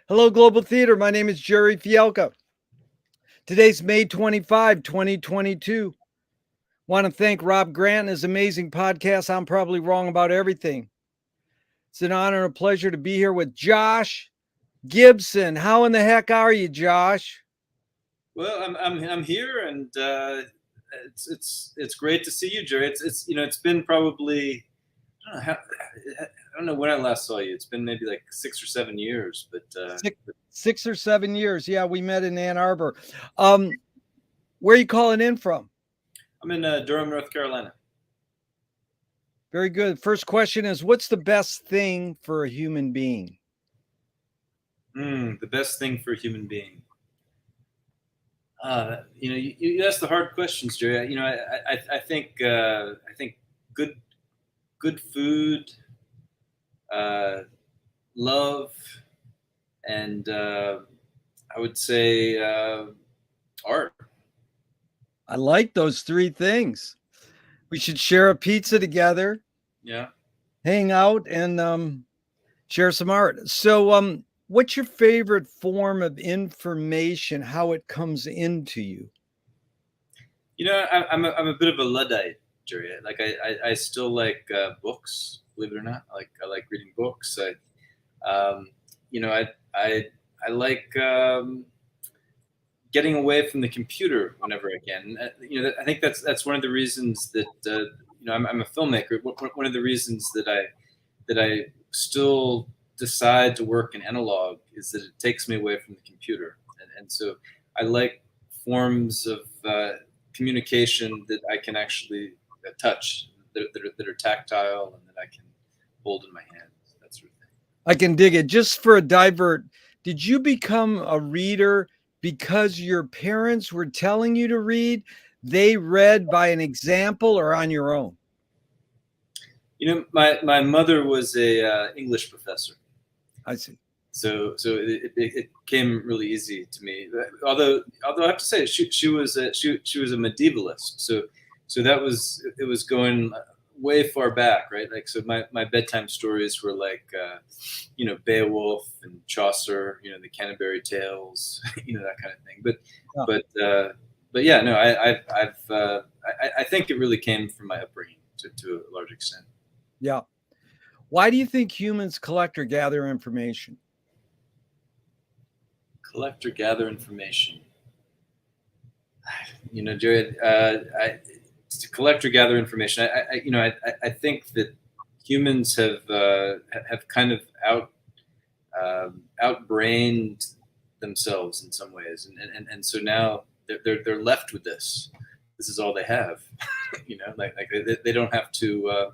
Hello, Global Theater. My name is Jerry Fielka. Today's May 25, 2022. Want to thank Rob Grant and his amazing podcast. I'm probably wrong about everything. It's an honor and a pleasure to be here with Josh Gibson. How in the heck are you, Josh? Well, I'm here, and it's great to see you, Jerry. It's been probably I don't know when I last saw you. It's been maybe like 6 or 7 years, but Six or 7 years. Yeah, we met in Ann Arbor. Where are you calling in from? I'm in Durham, North Carolina. Very good. First question is, what's the best thing for a human being? The best thing for a human being. You ask the hard questions, Jerry. I think good food, love, and I would say art. I like those three things. We should share a pizza together. Yeah. Hang out and share some art. So, what's your favorite form of information? How it comes into you? I'm a bit of a Luddite, Jerry. Like I still like books, believe it or not. I like reading books. Um, you know, I like getting away from the computer whenever I can. I think that's one of the reasons that I'm a filmmaker. One of the reasons that I still decide to work in analog is that it takes me away from the computer, and so I like forms of communication that I can actually touch, that are tactile and that I can hold in my hands, that sort of thing. I can dig it. Just for a divert, did you become a reader because your parents were telling you to read? They read by an example or on your own? My mother was a English professor. I see. So it came really easy to me. Although I have to say she was a medievalist. So it was going way far back, right? Like, so my bedtime stories were like Beowulf and Chaucer, the Canterbury Tales, that kind of thing. But yeah, no, I think it really came from my upbringing to a large extent. Yeah. Why do you think humans collect or gather information? Collect or gather information. Jared, to collect or gather information, I think that humans have kind of outbrained themselves in some ways, and so now they're left with this. This is all they have. Like they don't have to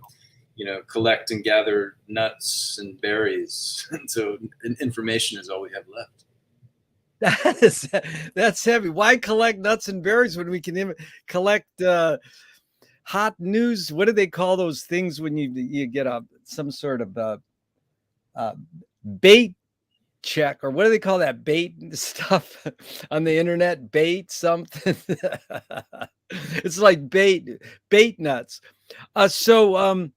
collect and gather nuts and berries, and so information is all we have left. That's heavy. Why collect nuts and berries when we can collect hot news? What do they call those things when you get some sort of bait check, or what do they call that bait stuff on the internet? Bait something. It's like bait nuts. So,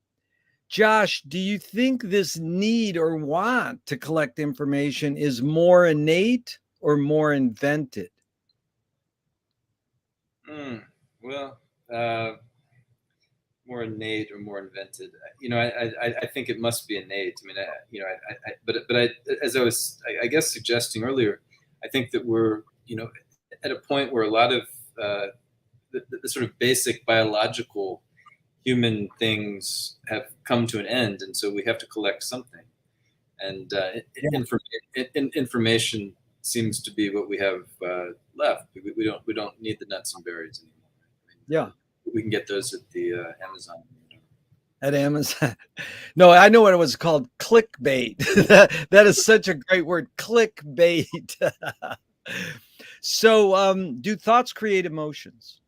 Josh, do you think this need or want to collect information is more innate or more invented? Well, more innate or more invented. I think it must be innate. I mean, but as I guess suggesting earlier, I think that we're at a point where a lot of the sort of basic biological human things have come to an end, and so we have to collect something. And information seems to be what we have left. We don't need the nuts and berries anymore. I mean, Yeah, we can get those at the Amazon. at Amazon. No, I know what it was called. Clickbait. That is such a great word. Clickbait. So, do thoughts create emotions?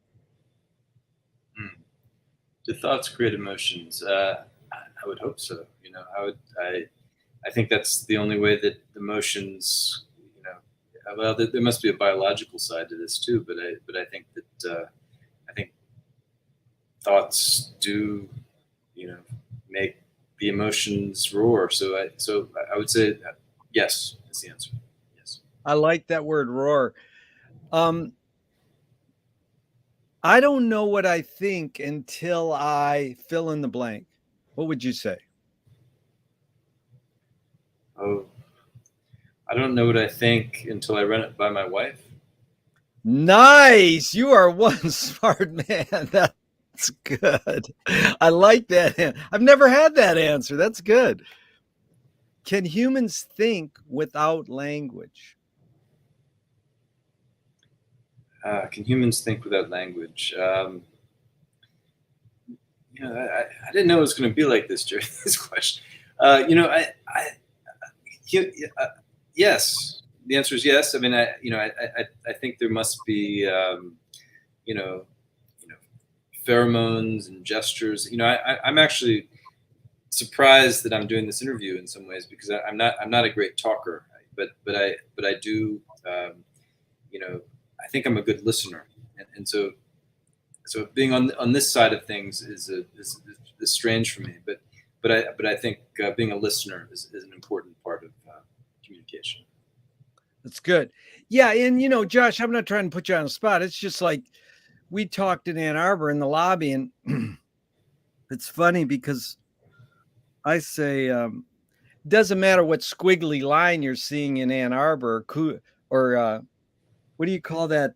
Do thoughts create emotions? I would hope so. I think that's the only way that emotions. Well, there must be a biological side to this too. But I think that I think thoughts do, make the emotions roar. So I would say yes is the answer. I like that word roar. Um, I don't know what I think until I fill in the blank. What would you say? Oh, I don't know what I think until I run it by my wife. Nice. You are one smart man. That's good. I like that. I've never had that answer. That's good. Can humans think without language? Can humans think without language? I didn't know it was going to be like this during this question. You, yes. The answer is yes. I mean, I think there must be, you know, you know, pheromones and gestures. I'm actually surprised that I'm doing this interview in some ways because I'm not a great talker, but I do, I think I'm a good listener, and so being on this side of things is strange for me, but I think being a listener is an important part of communication. That's good. Yeah, and Josh, I'm not trying to put you on the spot. It's just like we talked in Ann Arbor in the lobby, and it's funny because I say doesn't matter what squiggly line you're seeing in Ann Arbor or what do you call that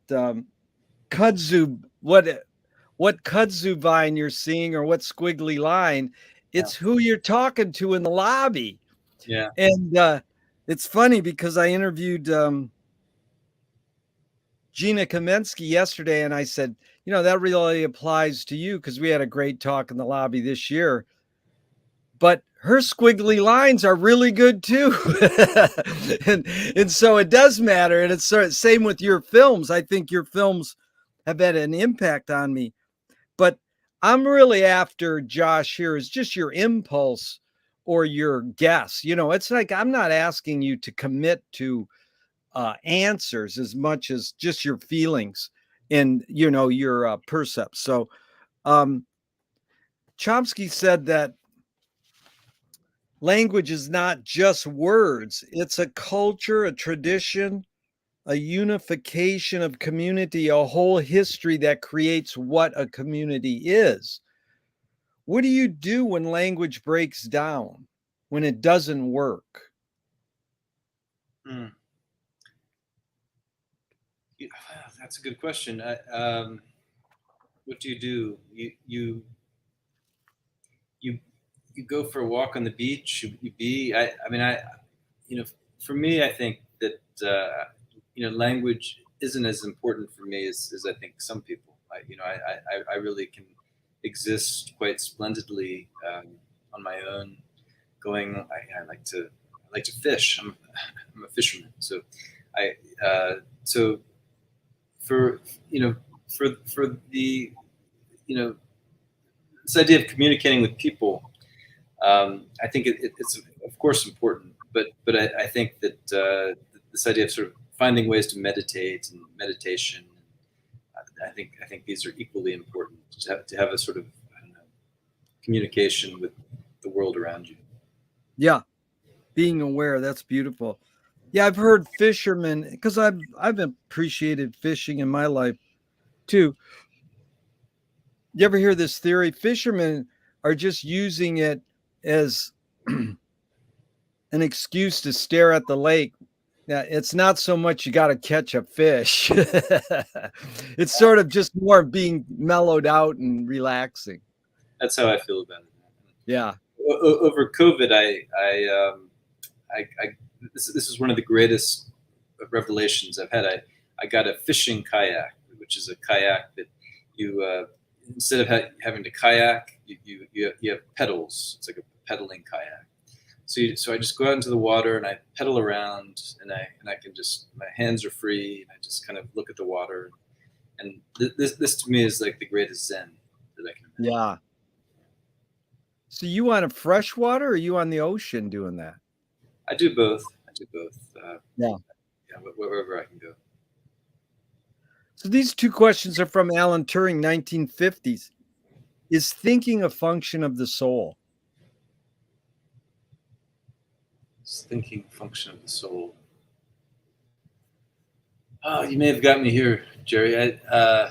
kudzu what kudzu vine you're seeing or what squiggly line. Yeah. It's who you're talking to in the lobby. Yeah. And it's funny because I interviewed Gina Kamensky yesterday, and I said, that really applies to you because we had a great talk in the lobby this year. But her squiggly lines are really good too. and so it does matter. And it's sort of same with your films. I think your films have had an impact on me. But I'm really after, Josh, here is just your impulse or your guess. It's like I'm not asking you to commit to answers as much as just your feelings and your percepts. So Chomsky said that language is not just words, it's a culture, a tradition, a unification of community, a whole history that creates what a community is. What do you do when language breaks down, when it doesn't work? Hmm. That's a good question. What do? You you go for a walk on the beach. You be. I mean, you know, for me, I think that language isn't as important for me as I think some people. I really can exist quite splendidly on my own. I like to fish. I'm a fisherman, so I so for for the this idea of communicating with people. I think it's of course important, but I think that this idea of sort of finding ways to meditate and meditation, I think these are equally important to have a sort of, I don't know, communication with the world around you. Yeah, being aware, that's beautiful. Yeah, I've heard fishermen because I've appreciated fishing in my life too. You ever hear this theory? Fishermen are just using it as an excuse to stare at the lake. Yeah, it's not so much you got to catch a fish. It's sort of just more being mellowed out and relaxing. That's how I feel about it. Yeah. Over COVID, I this is one of the greatest revelations I've had. I got a fishing kayak, which is a kayak that you instead of having to kayak, you have pedals. It's like a pedaling kayak. So I just go out into the water and I pedal around and I can just, my hands are free and I just kind of look at the water, and this to me is like the greatest zen that I can imagine. Yeah. So you on a freshwater or you on the ocean doing that? I do both. I do both. Yeah. Yeah, wherever I can go. So these two questions are from Alan Turing, 1950s. Is thinking a function of the soul? It's thinking function of the soul. Oh, you may have got me here, Jerry. I'm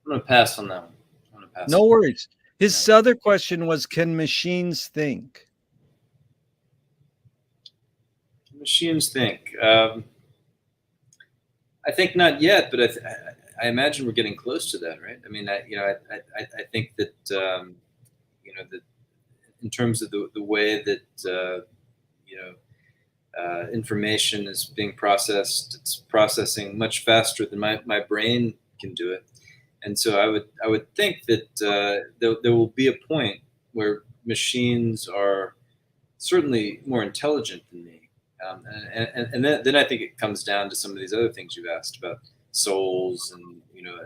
gonna pass on that one. I'm gonna pass No on worries. that. His other question was, can machines think? Machines think. I think not yet, but I imagine we're getting close to that, right? I mean, I think that that in terms of the way that you know information is being processed, it's processing much faster than my brain can do it, and so I would think that there will be a point where machines are certainly more intelligent than me. And then I think it comes down to some of these other things you've asked about souls, and you know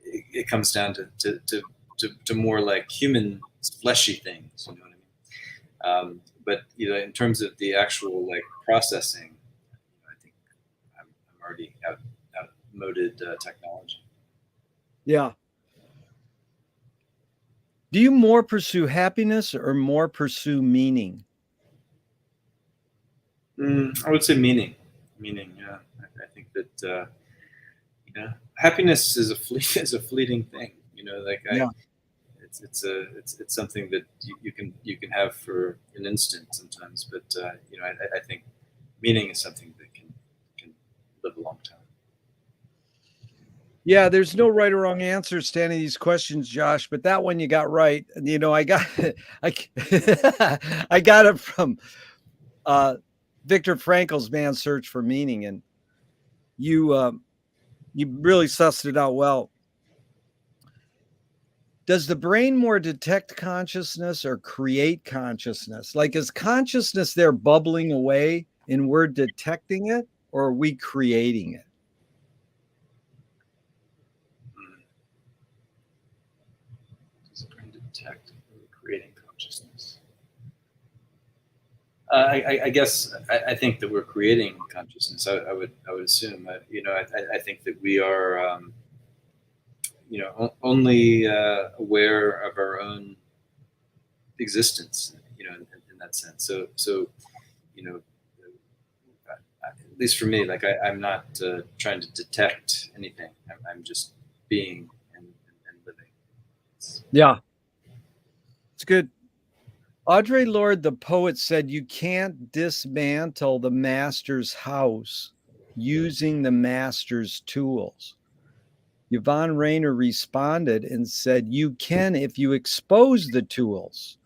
it comes down to more like human fleshy things. You know what I mean? But in terms of the actual like processing, I think I'm already outmoded technology. Yeah. Do you more pursue happiness or more pursue meaning? I would say meaning. Meaning, yeah. I think that happiness is a is a fleeting thing. Like Yeah. it's something that you can have for an instant sometimes, but I think meaning is something that can live a long time. Yeah, there's no right or wrong answers to any of these questions, Josh, but that one you got right. I got I I got it from Viktor Frankl's Man's Search for Meaning, and you really sussed it out well. Does the brain more detect consciousness or create consciousness? Like, is consciousness there bubbling away and we're detecting it, or are we creating it? Does the brain detect creating consciousness? I guess I think that we're creating consciousness. I would assume. I think that we are only aware of our own existence. In that sense. So you know, at least for me, like I'm not trying to detect anything. I'm just being and living. Yeah, it's good. Audre Lorde, the poet, said you can't dismantle the master's house using the master's tools. Yvonne Rainer responded and said, you can if you expose the tools.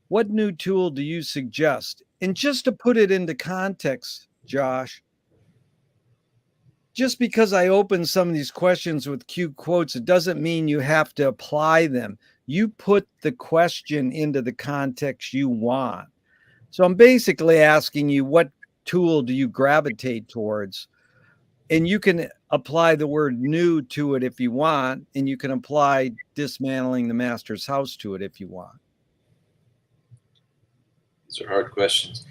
What new tool do you suggest? And just to put it into context, Josh, just because I open some of these questions with cute quotes, it doesn't mean you have to apply them. You put the question into the context you want. So I'm basically asking you, what tool do you gravitate towards? And you can apply the word new to it if you want, and you can apply dismantling the master's house to it if you want. These are hard questions.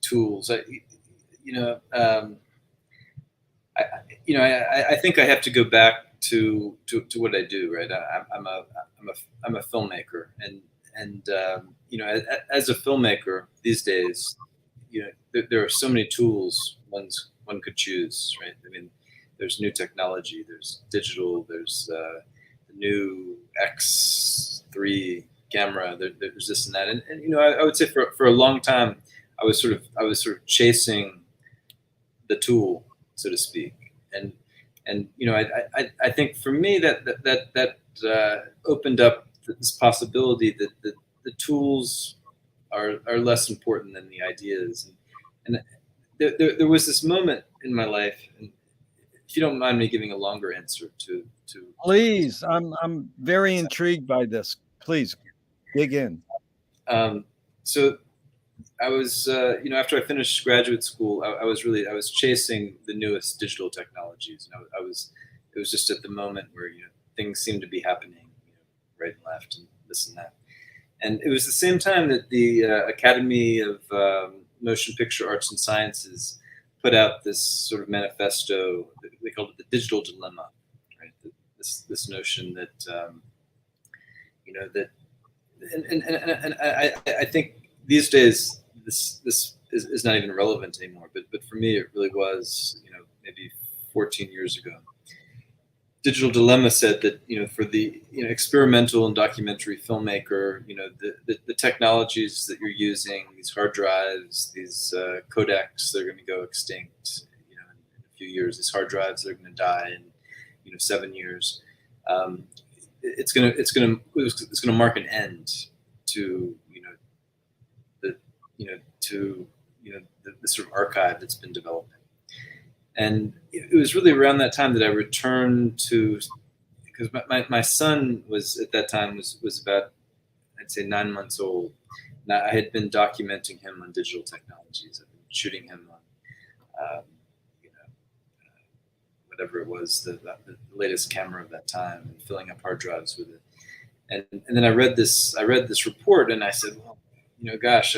Tools. You know, um, I think I have to go back to what I do. Right. I'm a filmmaker, and as a filmmaker these days, there are so many tools one could choose. Right. I mean, there's new technology. There's digital. There's the new X3 camera. There's this and that, and I would say for a long time I was sort of chasing the tool, so to speak, and I think for me that opened up this possibility that the tools are less important than the ideas, and there was this moment in my life, and if you don't mind me giving a longer answer to Please, I'm very intrigued by this. Please dig in. so I was, after I finished graduate school, I was chasing the newest digital technologies. It was just at the moment where things seemed to be happening, right and left, and this and that. And it was the same time that the Academy of Motion Picture Arts and Sciences put out this sort of manifesto. They called it the Digital Dilemma, right? This notion that that, and I think these days this is not even relevant anymore. But for me, it really was, maybe 14 years ago. Digital Dilemma said that, for the experimental and documentary filmmaker, the technologies that you're using, these hard drives, these codecs, they're going to go extinct, in a few years. These hard drives, they're going to die in 7 years. It's going to mark an end to the sort of archive that's been developing. And it was really around that time that I returned to, because my son was at that time was about, I'd say, 9 months old. Now, I had been documenting him on digital technologies. I've been shooting him on, whatever it was, the latest camera of that time, and filling up hard drives with it. And then I read this report, and I said, well, gosh,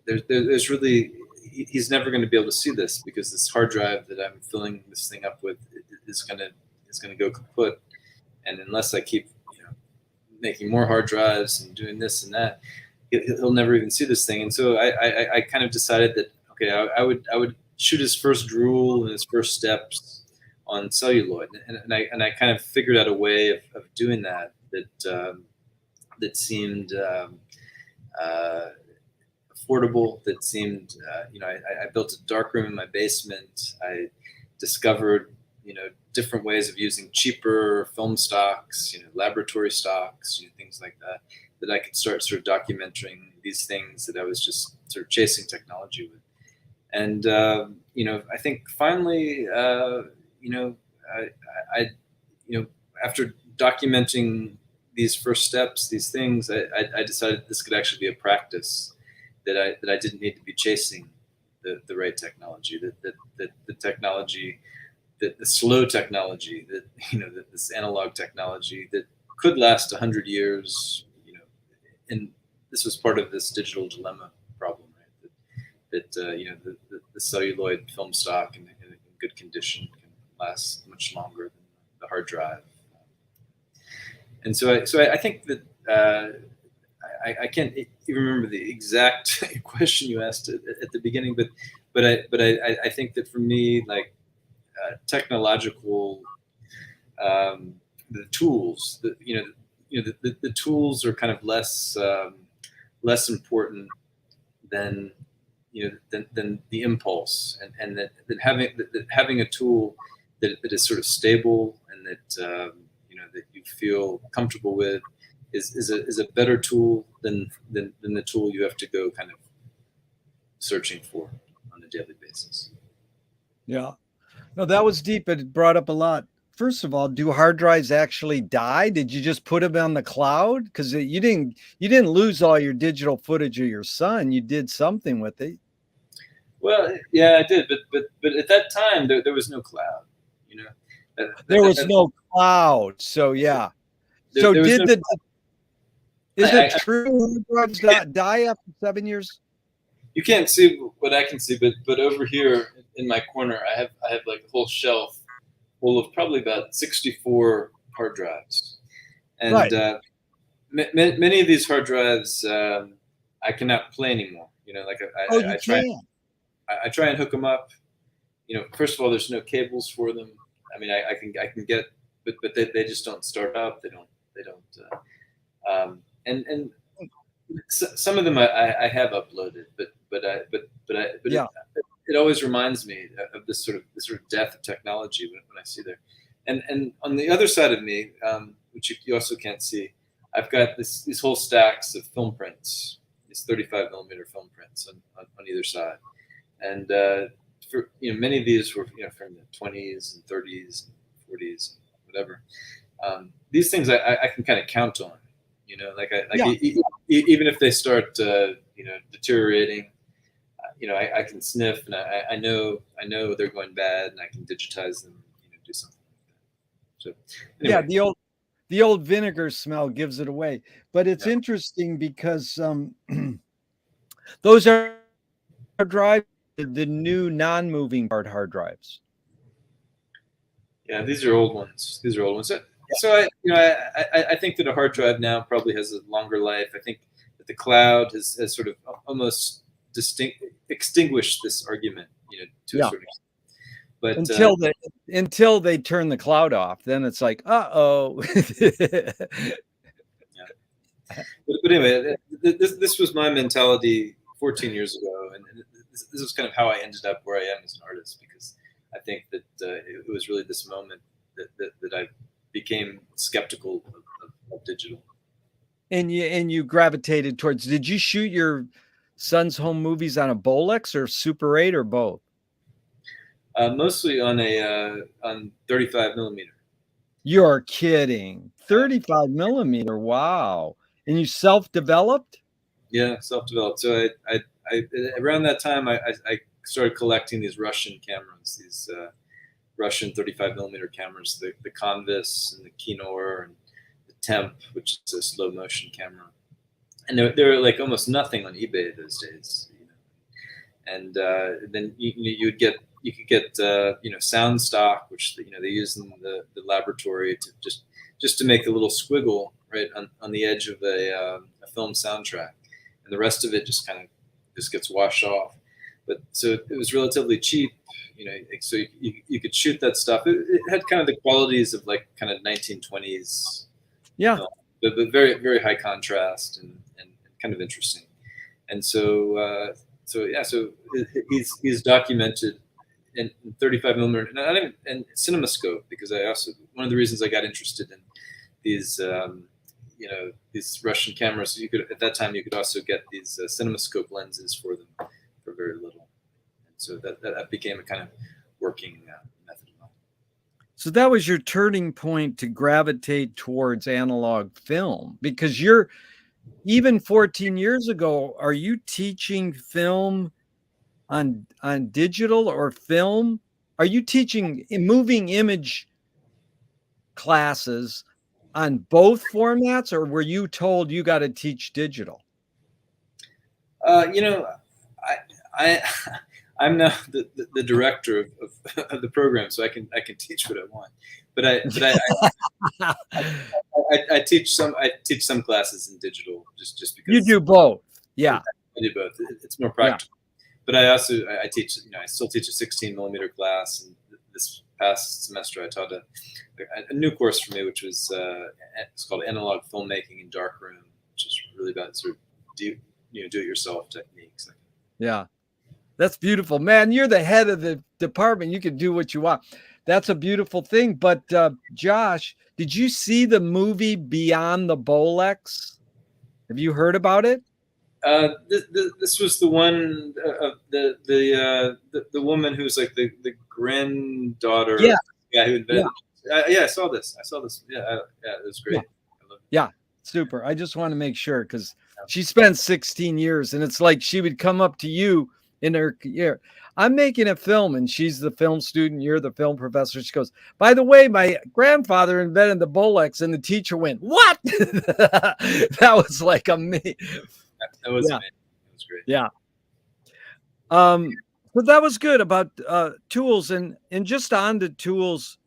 there's really, he's never going to be able to see this, because this hard drive that I'm filling this thing up with is going to go kaput. And unless I keep, making more hard drives and doing this and that, he'll never even see this thing. And so I kind of decided that, okay, I would shoot his first drool and his first steps on celluloid. And I kind of figured out a way of doing that seemed affordable, that seemed, I built a darkroom in my basement. I discovered, different ways of using cheaper film stocks, laboratory stocks, things like that I could start sort of documenting these things that I was just sort of chasing technology with. And, I think finally, after documenting these first steps, these things, I decided this could actually be a practice, that I didn't need to be chasing the right technology, that the technology, that the slow technology, that this analog technology that could last 100 years, and this was part of this digital dilemma problem, right? That the celluloid film stock in good condition can last much longer than the hard drive. And so I think that I can't even remember the exact question you asked at the beginning, but I think that for me, like, technological, the tools, the tools are kind of less important than than the impulse, and that having a tool that is sort of stable, and that that you feel comfortable with is a better tool than the tool you have to go kind of searching for on a daily basis. Yeah. No, that was deep. It brought up a lot. First of all, do hard drives actually die? Did you just put them on the cloud? Because you didn't lose all your digital footage of your son. You did something with it. Well, yeah, I did, but at that time there was no cloud. There was no cloud, so yeah. So there is it I, true hard drives die after 7 years? You can't see what I can see, but over here in my corner, I have like a whole shelf full of probably about 64 hard drives, and Right. Many of these hard drives I cannot play anymore. Like Oh, you I try can. I try and hook them up. First of all, there's no cables for them. I mean, I can get, but they just don't start up. They don't. And some of them I have uploaded, but Yeah. it always reminds me of this sort of death of technology when I see there. And on the other side of me, which you also can't see, I've got these whole stacks of film prints, these 35 millimeter film prints on either side, and for many of these were from the 20s and 30s and 40s, whatever. These things I can kind of count on, even if they start deteriorating, I can sniff, and I know they're going bad, and I can digitize them, do something like that. So anyway. Yeah, the old vinegar smell gives it away. But it's interesting because those are hard drives, the new non-moving part hard drives. Yeah, these are old ones. So I think that a hard drive now probably has a longer life. I think that the cloud has sort of almost extinguished this argument, to a certain extent. But until they turn the cloud off, then it's like, uh-oh. but anyway, this was my mentality 14 years ago, and this is kind of how I ended up where I am as an artist, because I think that it was really this moment that I became skeptical of digital. And you gravitated towards. Did you shoot your son's home movies on a Bolex or Super 8 or both? Mostly on 35 millimeter. You're kidding. 35 millimeter. Wow. And you self-developed? Yeah, self-developed. So I around that time I started collecting these Russian cameras, these Russian 35 millimeter cameras, the Convis and the Kinor and the Temp, which is a slow motion camera. And there were like almost nothing on eBay those days, And then you could get sound stock, which they use in the laboratory to just to make a little squiggle right on the edge of a film soundtrack, and the rest of it just gets washed off. But so it was relatively cheap, so you could shoot that stuff. It had kind of the qualities of like kind of 1920s, but very, very high contrast and kind of interesting. And so he's documented in 35 millimeter and CinemaScope, because one of the reasons I got interested in these these Russian cameras, at that time you could also get these CinemaScope lenses for them for very little, and so that became a kind of working method of mine. So that was your turning point to gravitate towards analog film, because even 14 years ago, are you teaching film on digital or film? Are you teaching moving image classes on both formats, or were you told you got to teach digital? I'm now the director of the program, so I can teach what I want. But I teach some classes in digital just because you do both. Yeah, I do both. It's more practical. Yeah. But I teach. I still teach a 16 millimeter class, and this past semester I taught a new course for me, which was it's called Analog Filmmaking in Darkroom, which is really about sort of do it yourself techniques. Yeah, that's beautiful, man. You're the head of the department. You can do what you want. That's a beautiful thing. But Josh, did you see the movie Beyond the Bolex? Have you heard about it? This was the one of the woman who's like the granddaughter of the guy who invented. Yeah, I saw this. Yeah, it was great. Yeah, super. I just want to make sure, because she spent 16 years, and it's like she would come up to you in her year. I'm making a film, and she's the film student. You're the film professor. She goes, by the way, my grandfather invented the Bolex, and the teacher went, what? That was like amazing. That was amazing. That was great. Yeah. But that was good about tools, and just on to tools.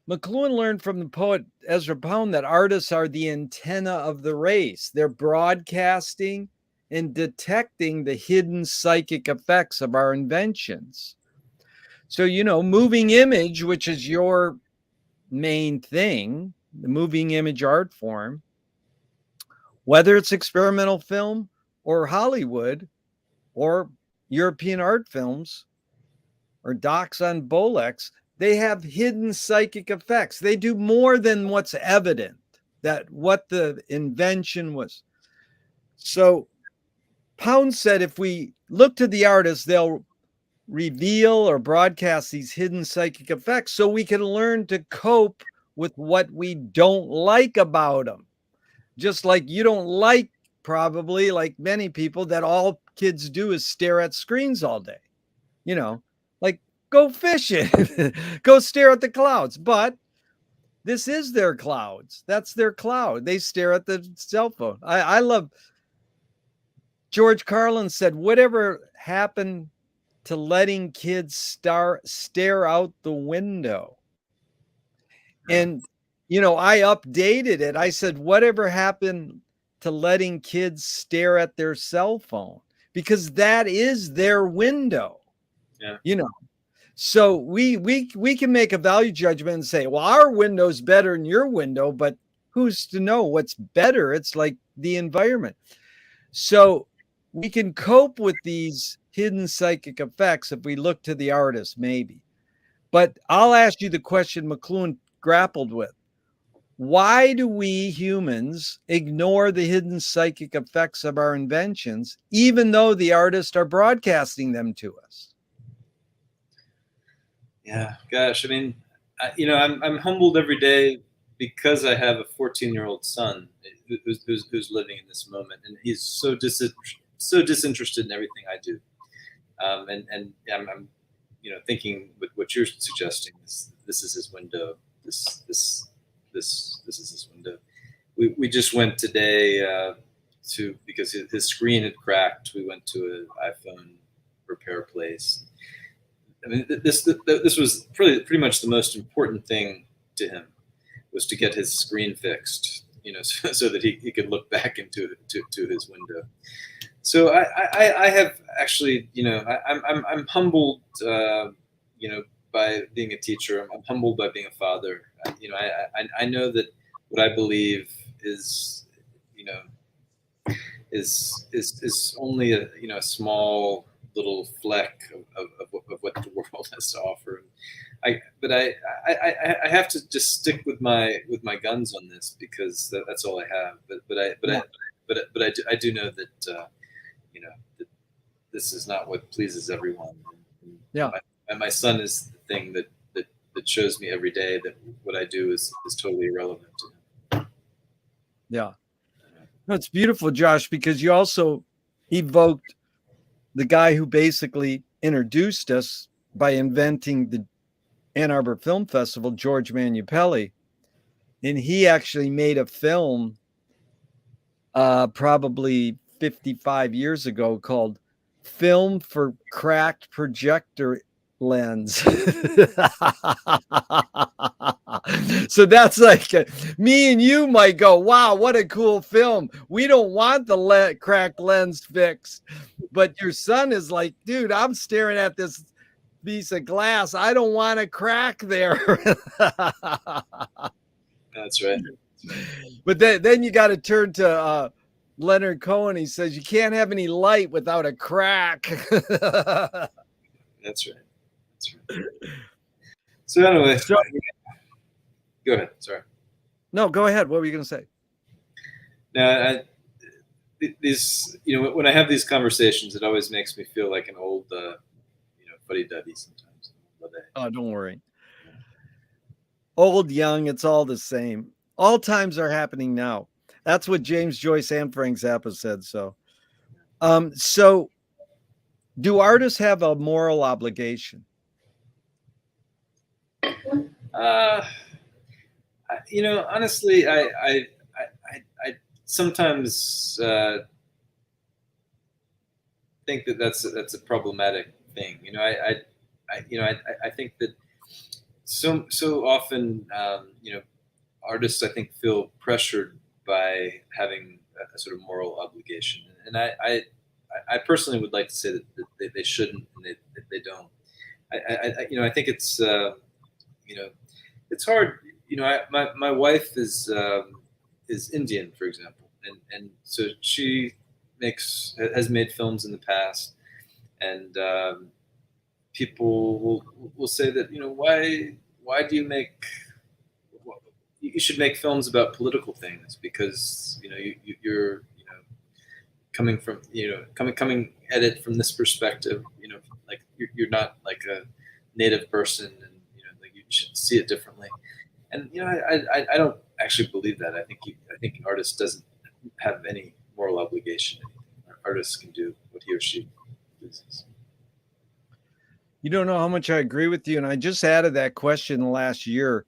McLuhan learned from the poet Ezra Pound that artists are the antenna of the race. They're broadcasting and detecting the hidden psychic effects of our inventions. So, moving image, which is your main thing, the moving image art form, whether it's experimental film or Hollywood or European art films or docs on Bolex, they have hidden psychic effects. They do more than what's evident, that what the invention was. So Pound said if we look to the artists, they'll reveal or broadcast these hidden psychic effects so we can learn to cope with what we don't like about them. Just like you don't like, probably like many people, that all kids do is stare at screens all day. Like, go fishing, go stare at the clouds. But this is their clouds. That's their cloud. They stare at the cell phone. I love, George Carlin said, whatever happened to letting kids stare out the window? And, I updated it. I said, whatever happened to letting kids stare at their cell phone, because that is their window. Yeah. You know, so we can make a value judgment and say, well, our window's better than your window, but who's to know what's better? It's like the environment. So we can cope with these hidden psychic effects if we look to the artist, maybe. But I'll ask you the question McLuhan grappled with. Why do we humans ignore the hidden psychic effects of our inventions, even though the artists are broadcasting them to us? Yeah, gosh, I mean, I'm humbled every day because I have a 14-year-old son who's living in this moment, and he's so disinterested in everything I do. And I'm thinking with what you're suggesting, this is his window. This is his window. We just went today because his screen had cracked. We went to an iPhone repair place. I mean, this was pretty much the most important thing to him, was to get his screen fixed, so that he could look back into his window. So I have actually, I'm humbled, by being a teacher. I'm humbled by being a father. I know that what I believe is only a small little fleck of what the world has to offer. But I have to just stick with my guns on this, because that's all I have. But I do know that that this is not what pleases everyone. Yeah. My son is the thing that shows me every day that what I do is totally irrelevant to him. Yeah. No, it's beautiful, Josh, because you also evoked the guy who basically introduced us by inventing the Ann Arbor Film Festival, George Manupelli. And he actually made a film probably 55 years ago called Film for Cracked Projector Lens. So that's like me and you might go, wow, what a cool film. We don't want the cracked lens fixed. But your son is like, dude, I'm staring at this piece of glass. I don't want a crack there. That's right. But then you got to turn to Leonard Cohen. He says you can't have any light without a crack. That's right. So anyway, go ahead. Sorry. No, go ahead. What were you going to say? Now, when I have these conversations, it always makes me feel like an old, fuddy-duddy sometimes. Oh, don't worry. Old, young, it's all the same. All times are happening now. That's what James Joyce and Frank Zappa said. So do artists have a moral obligation? Honestly, I sometimes think that's a problematic thing. I think that so often, artists, I think, feel pressured by having a sort of moral obligation, and I personally would like to say that they shouldn't, and they don't. I think it's it's hard. My wife is Indian, for example, and so she has made films in the past, and people will say that why do you make you should make films about political things, because you're coming from coming at it from this perspective, like you're not like a native person, and like you should see it differently. And I don't actually believe that. I think an artist doesn't have any moral obligation. Artists can do what he or she pleases. You don't know how much I agree with you. And I just added that question last year.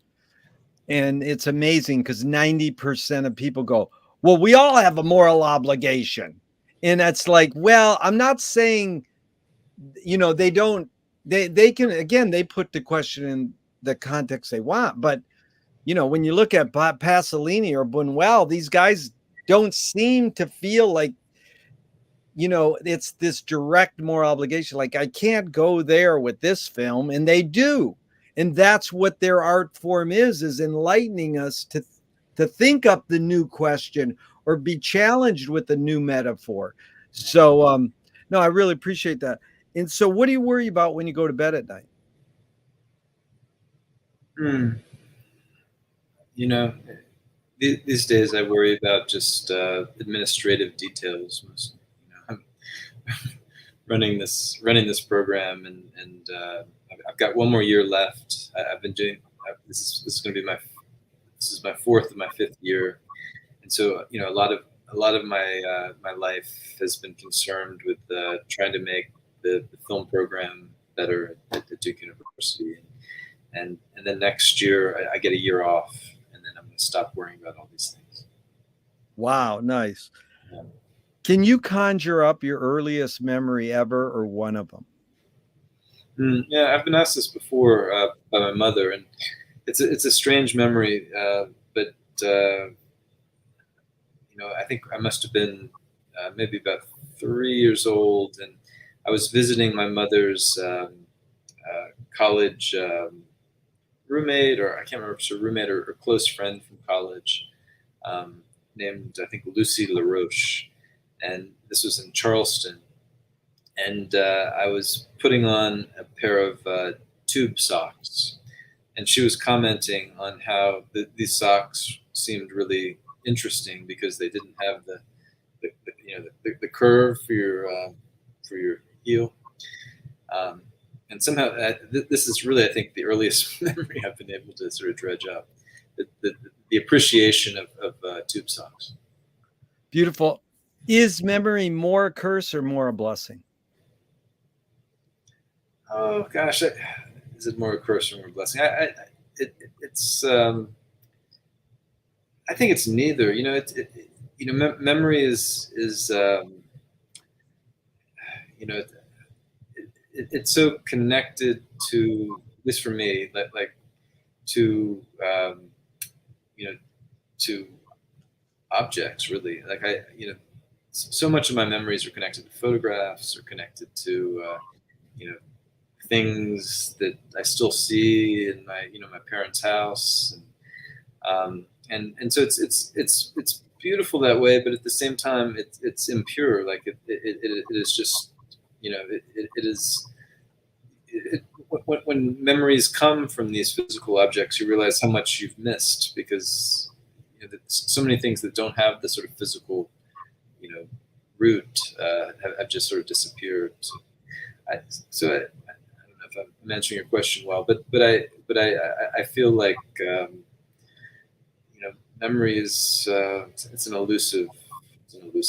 And it's amazing because 90% of people go, well, we all have a moral obligation. And that's like, well, I'm not saying, they don't, they can, again, they put the question in the context they want. But, when you look at Pasolini or Buñuel, these guys don't seem to feel like, you know, it's this direct moral obligation. Like, I can't go there with this film, and they do. And that's what their art form is enlightening us to think up the new question or be challenged with a new metaphor. So no, I really appreciate that. And so what do you worry about when you go to bed at night? You know, these days I worry about just administrative details. You know, I'm running this program, and I've got one more year left. I've been doing this is going to be this is my fourth of my fifth year, and so you know a lot of my life has been concerned with trying to make the film program better at Duke University, and then next year I get a year off, and then I'm going to stop worrying about all these things. Wow, nice. Yeah. Can you conjure up your earliest memory ever or one of them? Yeah, I've been asked this before by my mother, and it's a strange memory, but you know, I think I must have been maybe about 3 years old, and I was visiting my mother's college roommate, or I can't remember if it's a roommate or close friend from college, named I think Lucy LaRoche, and this was in Charleston, and I was putting on a pair of tube socks, and she was commenting on how these socks seemed really interesting because they didn't have you know the curve for your heel. And somehow this is really, I think, the earliest memory I've been able to sort of dredge up, the appreciation of tube socks. Beautiful. Is memory more a curse or more a blessing? Oh gosh, is it more a curse or more a blessing? It's I think it's neither. You know, you know, memory is you know, it's so connected to, at least for me, like to you know, to objects, really. Like you know, so much of my memories are connected to photographs, or connected to you know, things that I still see in my, you know, my parents' house, and so it's beautiful that way, but at the same time it's impure. Like it is just, you know, it is when memories come from these physical objects, you realize how much you've missed, because you know, so many things that don't have the sort of physical, you know, root have just sort of disappeared. So I don't know if I'm answering your question well, but I feel like you know, memory is it's an elusive thing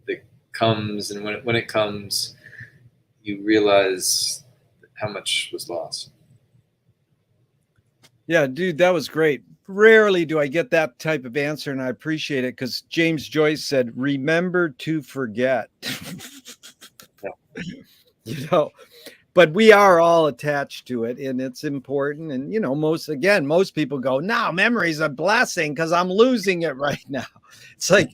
that comes, and when it comes, you realize how much was lost. Yeah, dude, that was great. Rarely do I get that type of answer, and I appreciate it because James Joyce said, "Remember to forget." You know, but we are all attached to it, and it's important. And you know, most people go, "No, memory's a blessing because I'm losing it right now." It's like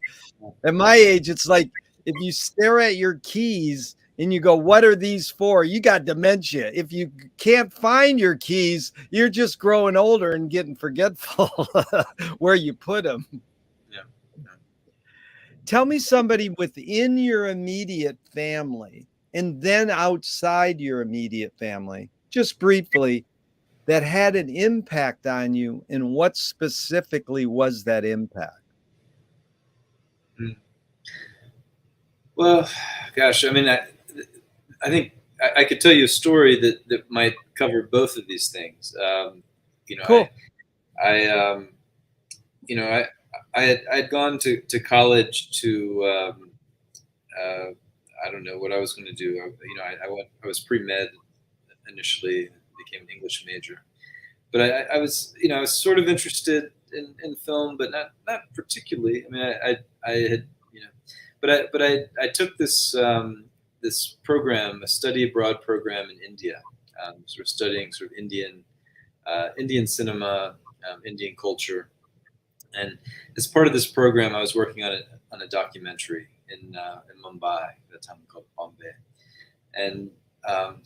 at my age, it's like if you stare at your keys and you go, "What are these for?" You got dementia. If you can't find your keys, you're just growing older and getting forgetful where you put them. Yeah. Tell me somebody within your immediate family and then outside your immediate family, just briefly, that had an impact on you, and what specifically was that impact? Mm. Well, gosh, I mean, I think I could tell you a story that might cover both of these things. You know, Cool. you know, I'd gone to college to I don't know what I was going to do. You know, I was pre med initially, became an English major, but I was, you know, I was sort of interested in film, but not particularly. I mean, I had, you know, but I took this this program, a study abroad program in India, sort of studying sort of Indian Indian cinema, Indian culture, And as part of this program, I was working on a documentary in Mumbai, at the time called Bombay. And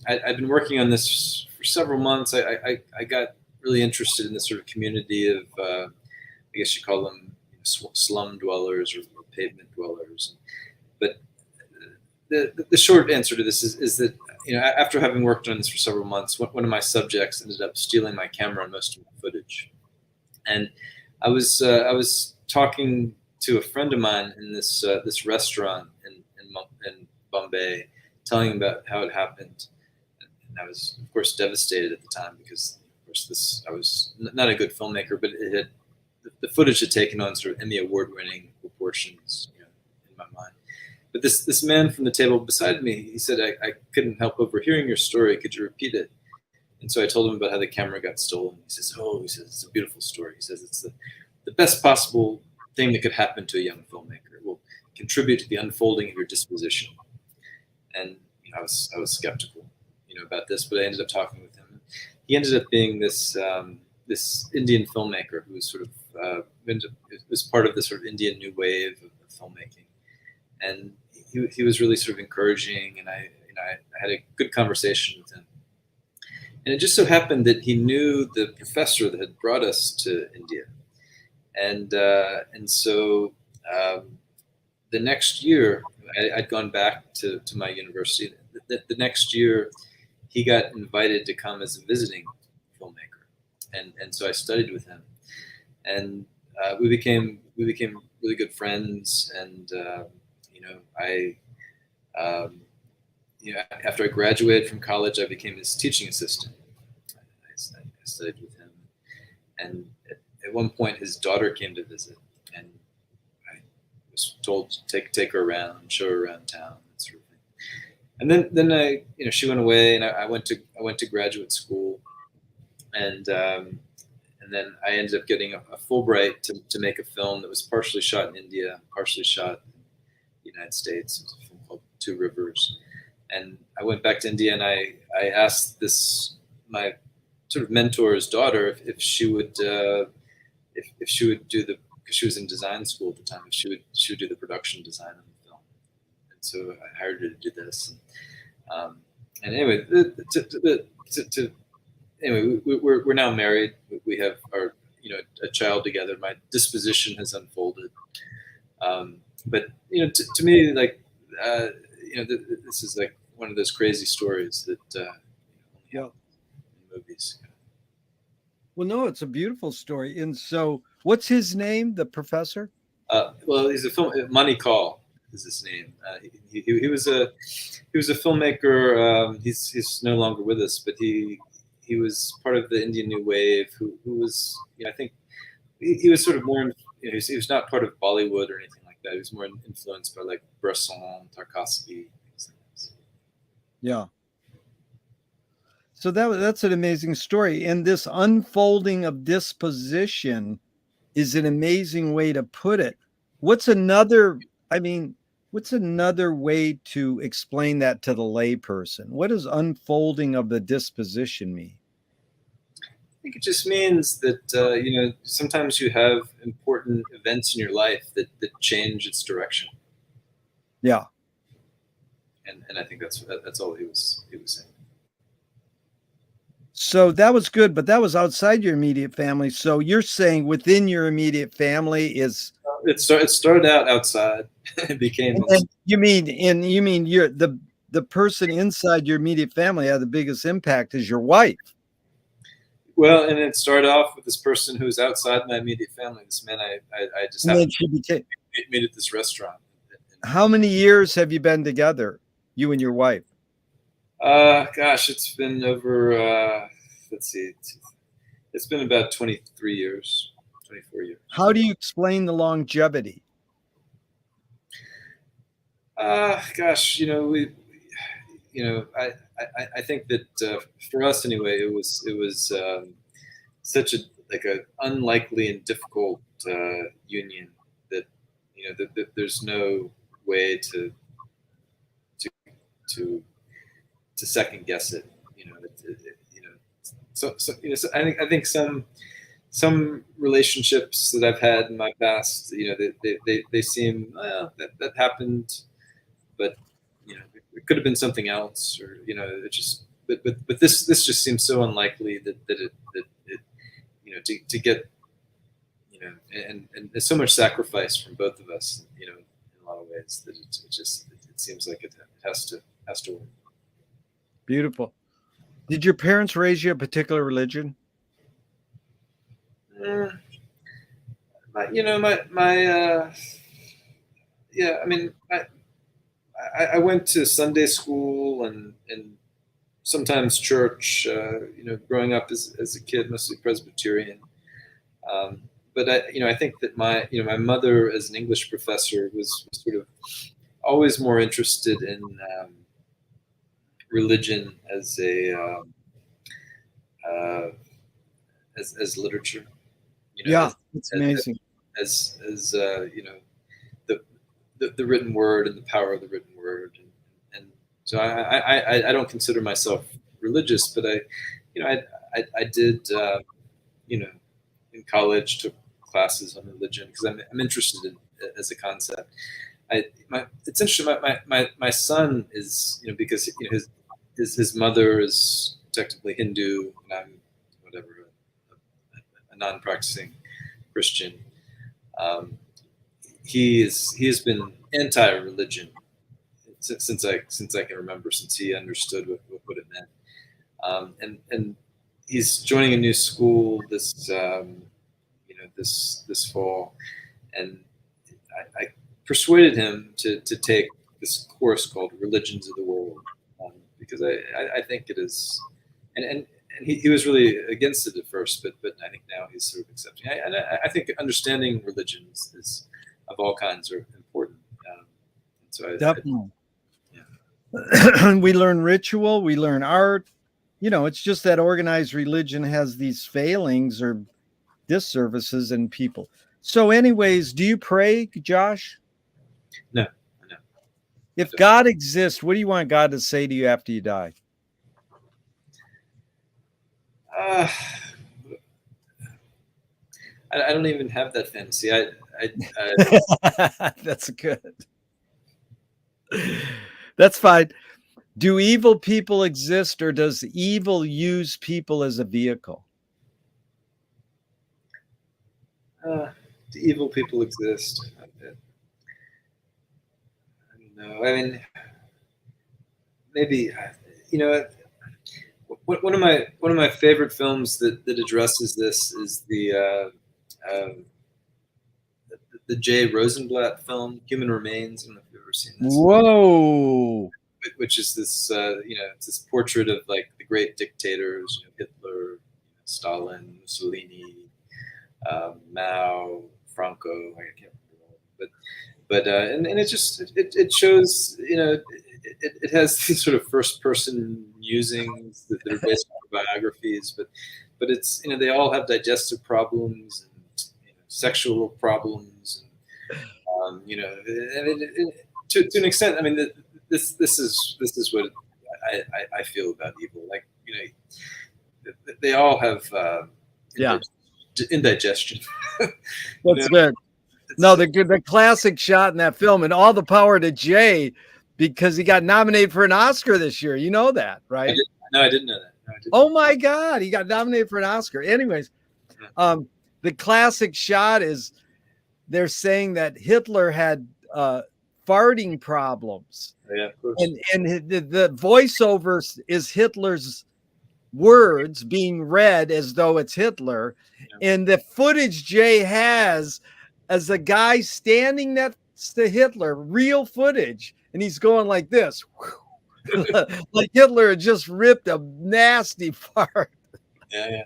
I'd been working on this for several months. I got really interested in this sort of community of, I guess you call them, slum dwellers or pavement dwellers. But the short answer to this is that, after having worked on this for several months, one of my subjects ended up stealing my camera and most of my footage. And I was talking to a friend of mine in this restaurant in Bombay, telling him about how it happened. And I was, of course, devastated at the time because, of course, I was not a good filmmaker, but the footage had taken on sort of Emmy award-winning proportions, in my mind. But this man from the table beside me, he said, I couldn't help overhearing your story. Could you repeat it? And so I told him about how the camera got stolen. He says, it's a beautiful story. He says, it's the best possible thing that could happen to a young filmmaker. It will contribute to the unfolding of your disposition. And I was skeptical, about this, but I ended up talking with him. He ended up being this Indian filmmaker who was sort of was part of this sort of Indian new wave of filmmaking, and he was really sort of encouraging, and I had a good conversation with him. And it just so happened that he knew the professor that had brought us to India, and so the next year I'd gone back to my university. The next year, he got invited to come as a visiting filmmaker, and so I studied with him, and we became really good friends. And after I graduated from college, I became his teaching assistant. I studied with him, and at one point, his daughter came to visit, and I was told to take her around, show her around town, that sort of thing. And then she went away, and I went to graduate school, and then I ended up getting a Fulbright to make a film that was partially shot in India, partially shot in the United States. It was a film called Two Rivers. And I went back to India, and I asked my sort of mentor's daughter if she would do because she was in design school at the time, if she would do the production design of the film. And so I hired her to do this. And anyway, anyway, we're now married. We have our a child together. My disposition has unfolded. But to me, like this is like one of those crazy stories that only happen in movies. Well, no, it's a beautiful story. And so, what's his name? The professor? Well, he's a film. Money Call is his name. He was a filmmaker. He's no longer with us, but he was part of the Indian New Wave. Who was I think he was sort of more. He was not part of Bollywood or anything like that. He was more influenced by like Bresson, Tarkovsky. Yeah. So that's an amazing story. And this unfolding of disposition is an amazing way to put it. What's another way to explain that to the layperson? What does unfolding of the disposition mean? I think it just means that, sometimes you have important events in your life that change its direction. Yeah. And I think that's all he was saying. So that was good, but that was outside your immediate family. So you're saying within your immediate family is it started out outside. It became. You mean you're the person inside your immediate family had the biggest impact is your wife. Well, and it started off with this person who was outside my immediate family. This man I just happened to meet at this restaurant. How many years have you been together, you and your wife? Gosh, it's been over, let's see, it's been about 23 years, 24 years. How do you explain the longevity? Gosh, I think that for us anyway, it was such a unlikely and difficult union that that there's no way to second guess it. So I think some some relationships that I've had in my past, they seem, well, that happened, but it could have been something else, or it just, but this just seems so unlikely that it to get, and there's so much sacrifice from both of us, in a lot of ways, that it seems like it has to work. Beautiful. Did your parents raise you a particular religion? Yeah, I mean, I went to Sunday school and sometimes church, growing up as a kid, mostly Presbyterian. But I think that my mother, as an English professor, was sort of always more interested in religion as as literature. Yeah, it's amazing. As the written word and the power of the written word, and so I don't consider myself religious, but I did in college took classes on religion because I'm interested in it as a concept. It's interesting. My son is, because his mother is technically Hindu and I'm whatever a non-practicing Christian. He has been anti-religion since I can remember, since he understood what it meant. And he's joining a new school this this fall, and I persuaded him to take this course called Religions of the World, because I think it is, and he was really against it at first, but I think now he's sort of accepting. I think understanding religions is of all kinds are important. So definitely. We learn ritual, we learn art. It's just that organized religion has these failings or disservices in people. So, anyways, do you pray, Josh? No. If God exists, what do you want God to say to you after you die? I don't even have that fantasy. That's good. That's fine. Do evil people exist, or does evil use people as a vehicle? Do evil people exist? I don't know. I mean, maybe one of my favorite films that addresses this is the Jay Rosenblatt film Human Remains. I don't know if you've ever seen this. Whoa! Which is this it's this portrait of like the great dictators, Hitler, Stalin, Mussolini, Mao, Franco. I can't remember, but and it just it shows, it has these sort of first person musings that are based on biographies, but it's, they all have digestive problems and sexual problems, and to an extent, I mean, this is what I feel about evil. Like, they all have indigestion. That's good. No, the classic shot in that film, and all the power to Jay, because he got nominated for an Oscar this year. You know that, right? I didn't know that. Oh my God, he got nominated for an Oscar. Anyways, the classic shot is they're saying that Hitler had farting problems. Yeah, of course. And the voiceover is Hitler's words being read as though it's Hitler. Yeah. And the footage Jay has as a guy standing next to Hitler, real footage, and he's going like this. Like Hitler had just ripped a nasty fart. Yeah.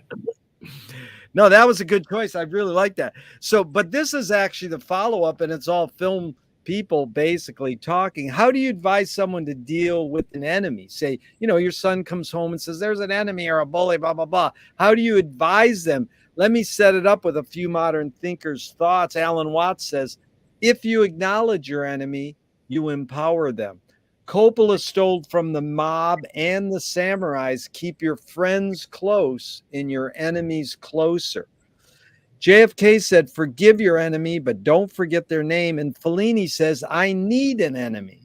No, that was a good choice. I really like that. So, but this is actually the follow-up, and it's all film people basically talking. How do you advise someone to deal with an enemy? Say, your son comes home and says, there's an enemy or a bully, blah, blah, blah. How do you advise them? Let me set it up with a few modern thinkers' thoughts. Alan Watts says, if you acknowledge your enemy, you empower them. Coppola stole from the mob and the samurais, keep your friends close and your enemies closer. JFK said, forgive your enemy, but don't forget their name. And Fellini says, I need an enemy.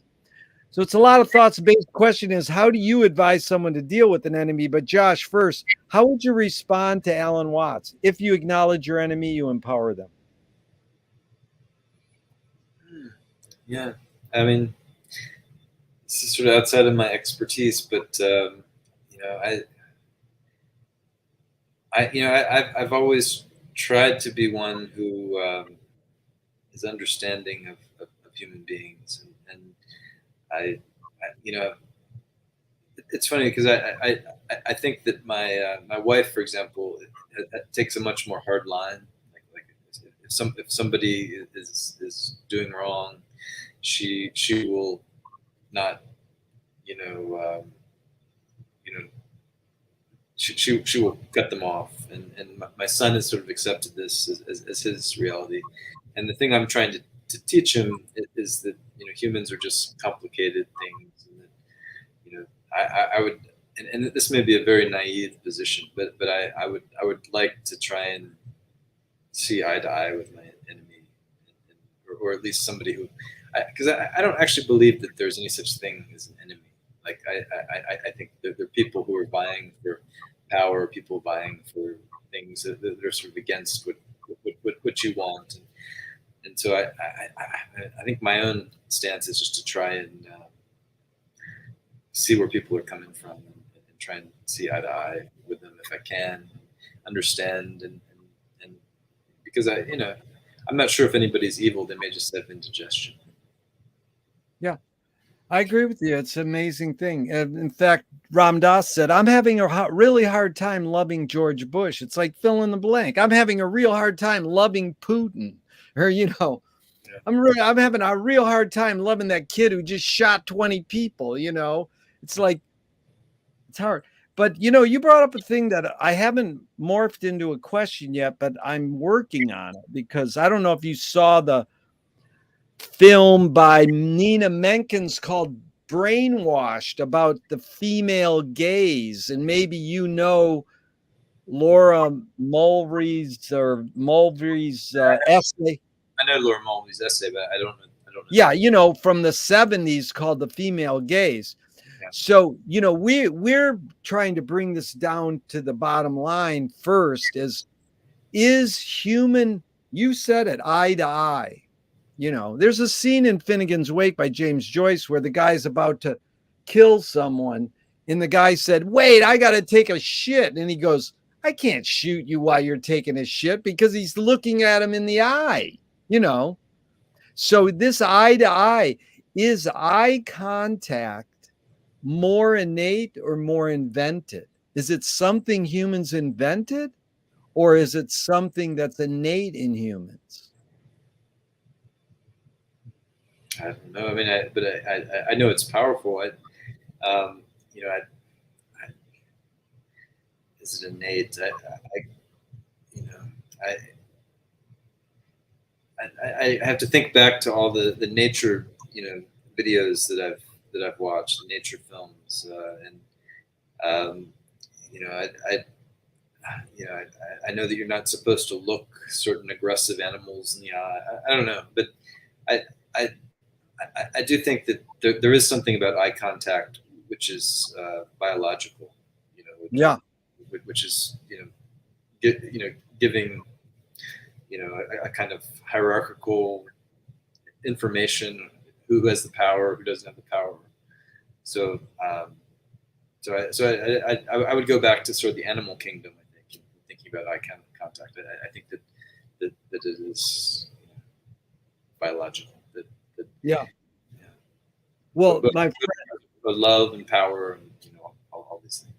So it's a lot of thoughts based. Question is, how do you advise someone to deal with an enemy? But Josh, first, how would you respond to Alan Watts? If you acknowledge your enemy, you empower them. Yeah, I mean, this is sort of outside of my expertise, but you know, I've always tried to be one who is understanding of human beings, and you know, it's funny because I think that my wife, for example, takes a much more hard line. Like if somebody is doing wrong, she will not, you know, you know, she will cut them off. And my son has sort of accepted this as his reality. And the thing I'm trying to teach him is that, you know, humans are just complicated things, and that, you know, I would, and this may be a very naive position, but I would like to try and see eye to eye with my enemy, or at least somebody who, because I don't actually believe that there's any such thing as an enemy. Like I think there are people who are vying for power, people vying for things that are sort of against what you want, and so I think my own stance is just to try and see where people are coming from, and try and see eye to eye with them if I can, understand, and because you know, I'm not sure if anybody's evil. They may just have indigestion. Yeah, I agree with you. It's an amazing thing. In fact, Ram Dass said, I'm having a really hard time loving George Bush. It's like fill in the blank. I'm having a real hard time loving Putin. Or, you know, Yeah. I'm having a real hard time loving that kid who just shot 20 people, you know. It's like, it's hard. But, you know, you brought up a thing that I haven't morphed into a question yet, but I'm working on it, because I don't know if you saw the film by Nina Menkins called Brainwashed, about the female gaze. And maybe, you know, Laura Mulvey's essay. I know Laura Mulvey's essay, but I don't know. Yeah, you know, from the 70s, called The Female Gaze. Yeah. So, you know, we're trying to bring this down to the bottom line first. Is human, you said it, eye to eye. You know, there's a scene in Finnegan's Wake by James Joyce where the guy's about to kill someone, and the guy said, wait, I got to take a shit. And he goes, I can't shoot you while you're taking a shit, because he's looking at him in the eye, you know. So this eye to eye, is eye contact more innate or more invented? Is it something humans invented, or is it something that's innate in humans? I don't know. I mean, I know it's powerful. You know, is it innate? You know, I, I have to think back to all the nature, you know, videos that I've watched, the nature films, and you know, you know, I know that you're not supposed to look certain aggressive animals in the eye. I don't know, but I, I, I do think that there is something about eye contact which is biological, you know, Yeah. which is, you know, you know, giving, you know, a kind of hierarchical information: who has the power, who doesn't have the power. So, I would go back to sort of the animal kingdom. I think, thinking about eye contact. I think that it is biological. Yeah. Yeah. Well, but my love and power, and, you know, all these things.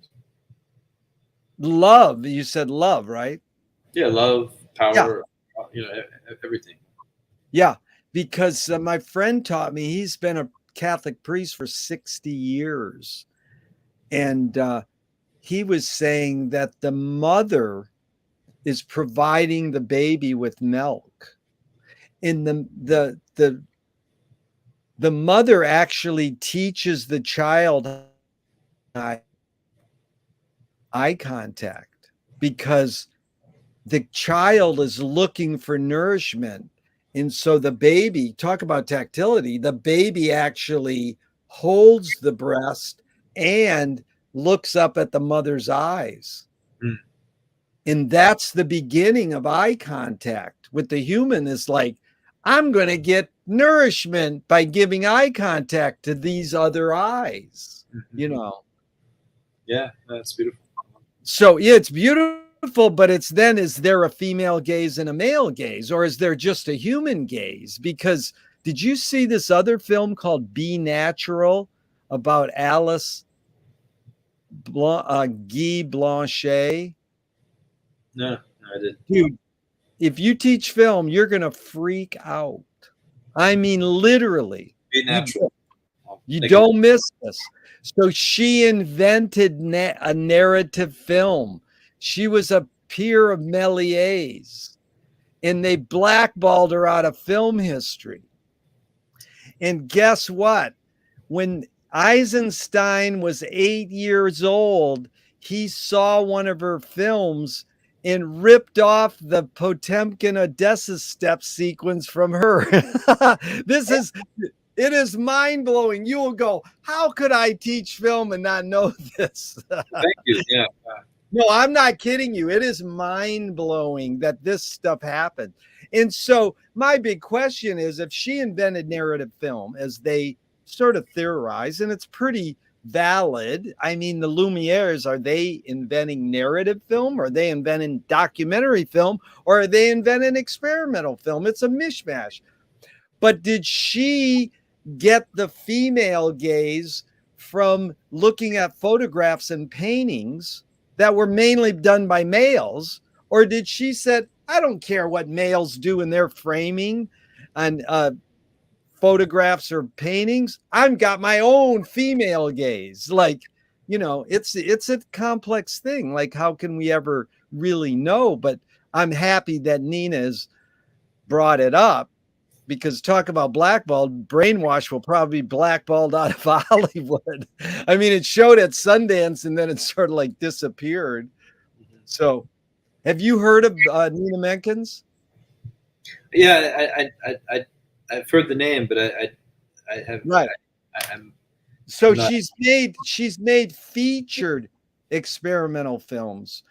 love, you said love, right? Yeah, love, power, you know, everything. Yeah, because my friend taught me, he's been a Catholic priest for 60 years. And he was saying that the mother is providing the baby with milk. And the mother actually teaches the child eye contact, because the child is looking for nourishment. And so the baby, talk about tactility, the baby actually holds the breast and looks up at the mother's eyes. Mm. And that's the beginning of eye contact with the human, is like, I'm going to get nourishment by giving eye contact to these other eyes, you know? Yeah, that's beautiful. So yeah, it's beautiful, but it's then, is there a female gaze and a male gaze, or is there just a human gaze? Because did you see this other film called Be Natural about Alice Guy Blanchet? No, I didn't. Dude, if you teach film, you're going to freak out. I mean, literally. Be natural. You don't miss this. So she invented a narrative film. She was a peer of Méliès, and they blackballed her out of film history. And guess what? When Eisenstein was 8 years old, he saw one of her films and ripped off the Potemkin Odessa step sequence from her. It is mind-blowing. You will go, how could I teach film and not know this? Thank you. Yeah. No, I'm not kidding you. It is mind-blowing that this stuff happened. And so my big question is, if she invented narrative film, as they sort of theorize, and it's pretty valid. I mean, the Lumieres, are they inventing narrative film? Are they inventing documentary film? Or are they inventing experimental film? It's a mishmash. But did she get the female gaze from looking at photographs and paintings that were mainly done by males? Or did she said, I don't care what males do in their framing and photographs or paintings. I've got my own female gaze. Like, you know, it's a complex thing. Like, how can we ever really know? But I'm happy that Nina's brought it up, because talk about blackballed, Brainwash will probably be blackballed out of Hollywood. I mean, it showed at Sundance and then it sort of like disappeared. So have you heard of Nina Menkins? Yeah, I've heard the name, but I have. Right. I'm she's made featured experimental films.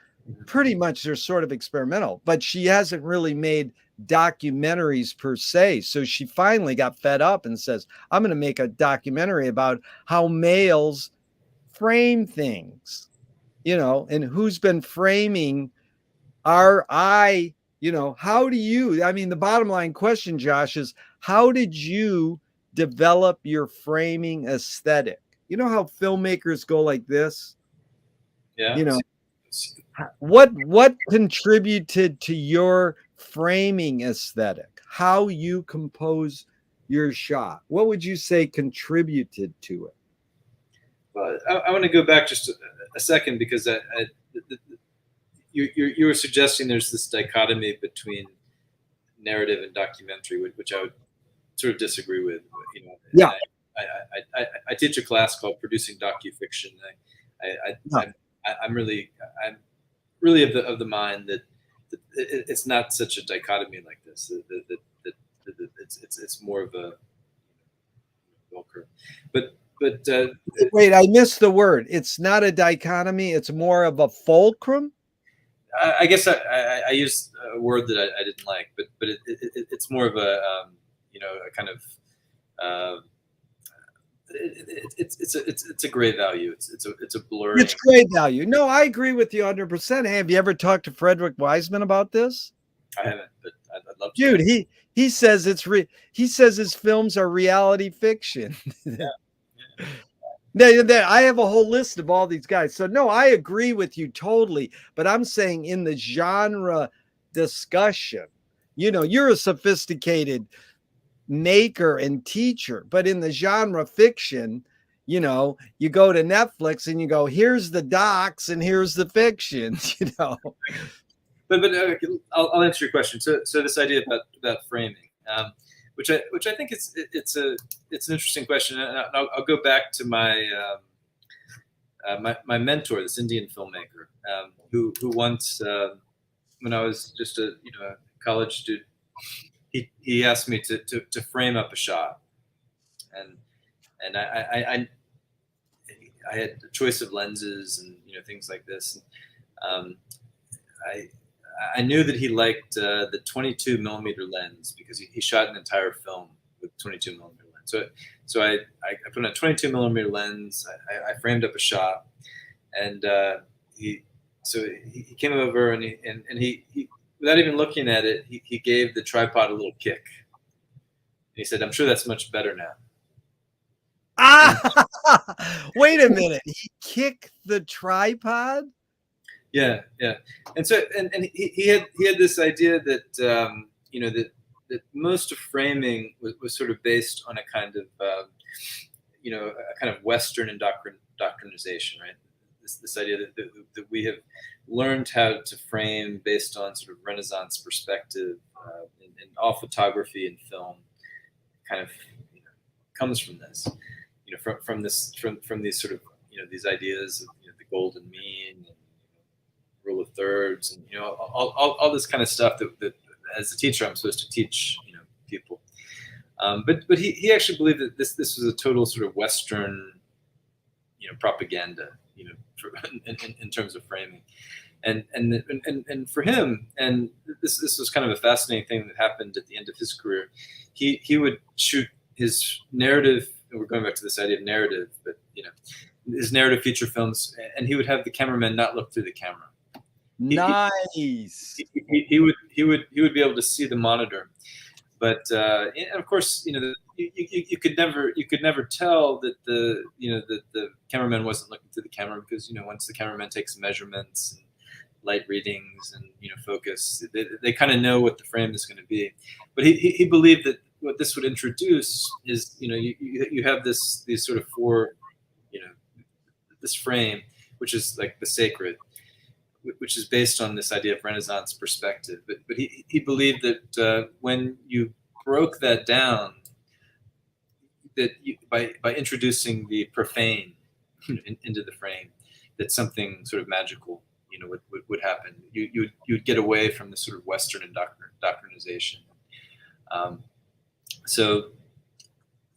Pretty much they're sort of experimental, but she hasn't really made documentaries per se. So she finally got fed up and says, I'm going to make a documentary about how males frame things, you know, and who's been framing our eye. You know, how do you, I mean, the bottom line question, Josh, is how did you develop your framing aesthetic? You know how filmmakers go like this? Yeah. You know, what contributed to your framing aesthetic? How you compose your shot? What would you say contributed to it? Well, I want to go back just a second, because you were suggesting there's this dichotomy between narrative and documentary, which I would sort of disagree with. You know, yeah. I teach a class called Producing Docufiction. I'm really of the mind that it's not such a dichotomy like this. That it's more of a bell curve. But wait, I missed the word. It's not a dichotomy. It's more of a fulcrum. I guess I used a word that I didn't like, but it's more of a a kind of it's a gray value. It's a blurring. It's gray value. No, I agree with you 100%. Have you ever talked to Frederick Wiseman about this? I haven't, but I'd love Dude, to. he says he says his films are reality fiction. Yeah. I have a whole list of all these guys. So no, I agree with you totally. But I'm saying in the genre discussion, you know, you're a sophisticated maker and teacher, but in the genre fiction, you know, you go to Netflix and you go, here's the docs and here's the fiction, you know. But I'll answer your question. So this idea about framing, which I think it's an interesting question, and I'll go back to my my mentor, this Indian filmmaker, who once when I was just a a college student, he asked me to frame up a shot, and I had a choice of lenses and things like this. Um, I I knew that he liked the 22 millimeter lens because he shot an entire film with 22 millimeter lens. So I put on a 22 millimeter lens. I framed up a shot, and he he came over and he without even looking at it, he gave the tripod a little kick. And he said, "I'm sure that's much better now." And Ah, wait a minute. He kicked the tripod? yeah, yeah. And so and he had this idea that that most of framing was sort of based on a kind of a kind of Western indoctrinization, right? This idea that we have learned how to frame based on sort of Renaissance perspective, and all photography and film kind of comes from this, from these sort of these ideas of the golden mean and rule of thirds and all this kind of stuff that as a teacher I'm supposed to teach people. But he actually believed that this was a total sort of Western propaganda in terms of framing, and for him, and this was kind of a fascinating thing that happened at the end of his career. He would shoot his narrative, and we're going back to this idea of narrative, but his narrative feature films, and he would have the cameraman not look through the camera. Nice. He would be able to see the monitor, but and of course you could never tell that the cameraman wasn't looking through the camera, because once the cameraman takes measurements and light readings and focus, they kind of know what the frame is going to be. But he believed that what this would introduce is you have these sort of four, this frame, which is like the sacred, which is based on this idea of Renaissance perspective. But he believed that when you broke that down, that by introducing the profane into the frame, that something sort of magical would happen. You'd get away from the sort of Western indoctrinization. So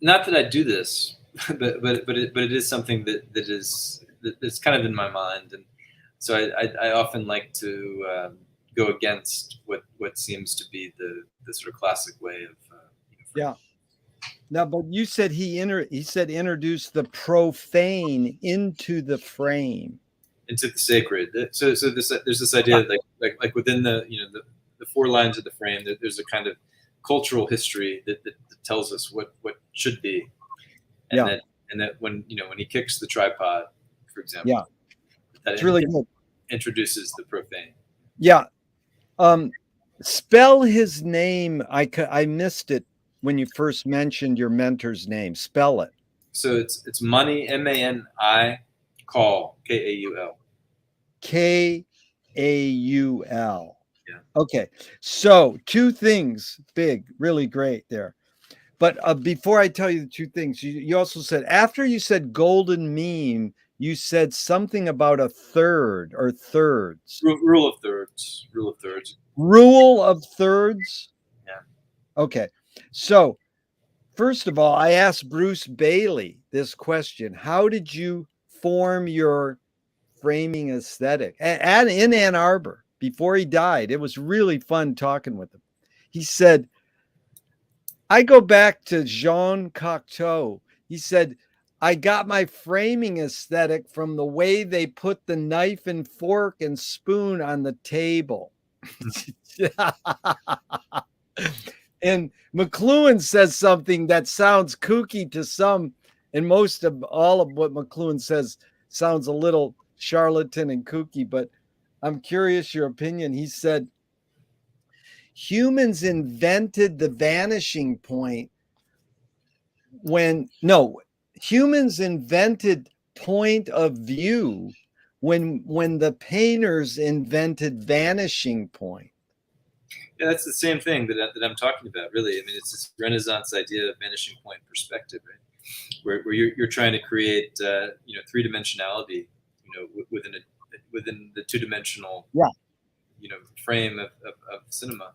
not that I do this, but it is something that's kind of in my mind. And so I often like to go against what seems to be the sort of classic way of Yeah. Now, but you said he said introduce the profane into the frame. into the sacred. So there's this idea that like within the the four lines of the frame, there's a kind of cultural history that tells us what should be, and that when when he kicks the tripod, for example, that it's really good. Introduces the profane. Yeah. Spell his name. I missed it when you first mentioned your mentor's name. Spell it. So it's Mani, Mani, Kaul, Kaul. Kaul. Yeah. Okay. So two things, big, really great there. But before I tell you the two things, you also said, after you said golden mean, you said something about a third or thirds. Rule of thirds. Rule of thirds. Rule of thirds? Yeah. Okay. So, first of all, I asked Bruce Bailey this question. How did you form your framing aesthetic? And in Ann Arbor, before he died, it was really fun talking with him. He said, I go back to Jean Cocteau. He said, I got my framing aesthetic from the way they put the knife and fork and spoon on the table. And McLuhan says something that sounds kooky to some, and most of all of what McLuhan says sounds a little charlatan and kooky, but I'm curious your opinion. He said, humans invented the vanishing point humans invented point of view when the painters invented vanishing point. Yeah, that's the same thing that I'm talking about, really. I mean, it's this Renaissance idea of vanishing point perspective, right? Where you're trying to create three-dimensionality, within the two-dimensional frame of cinema.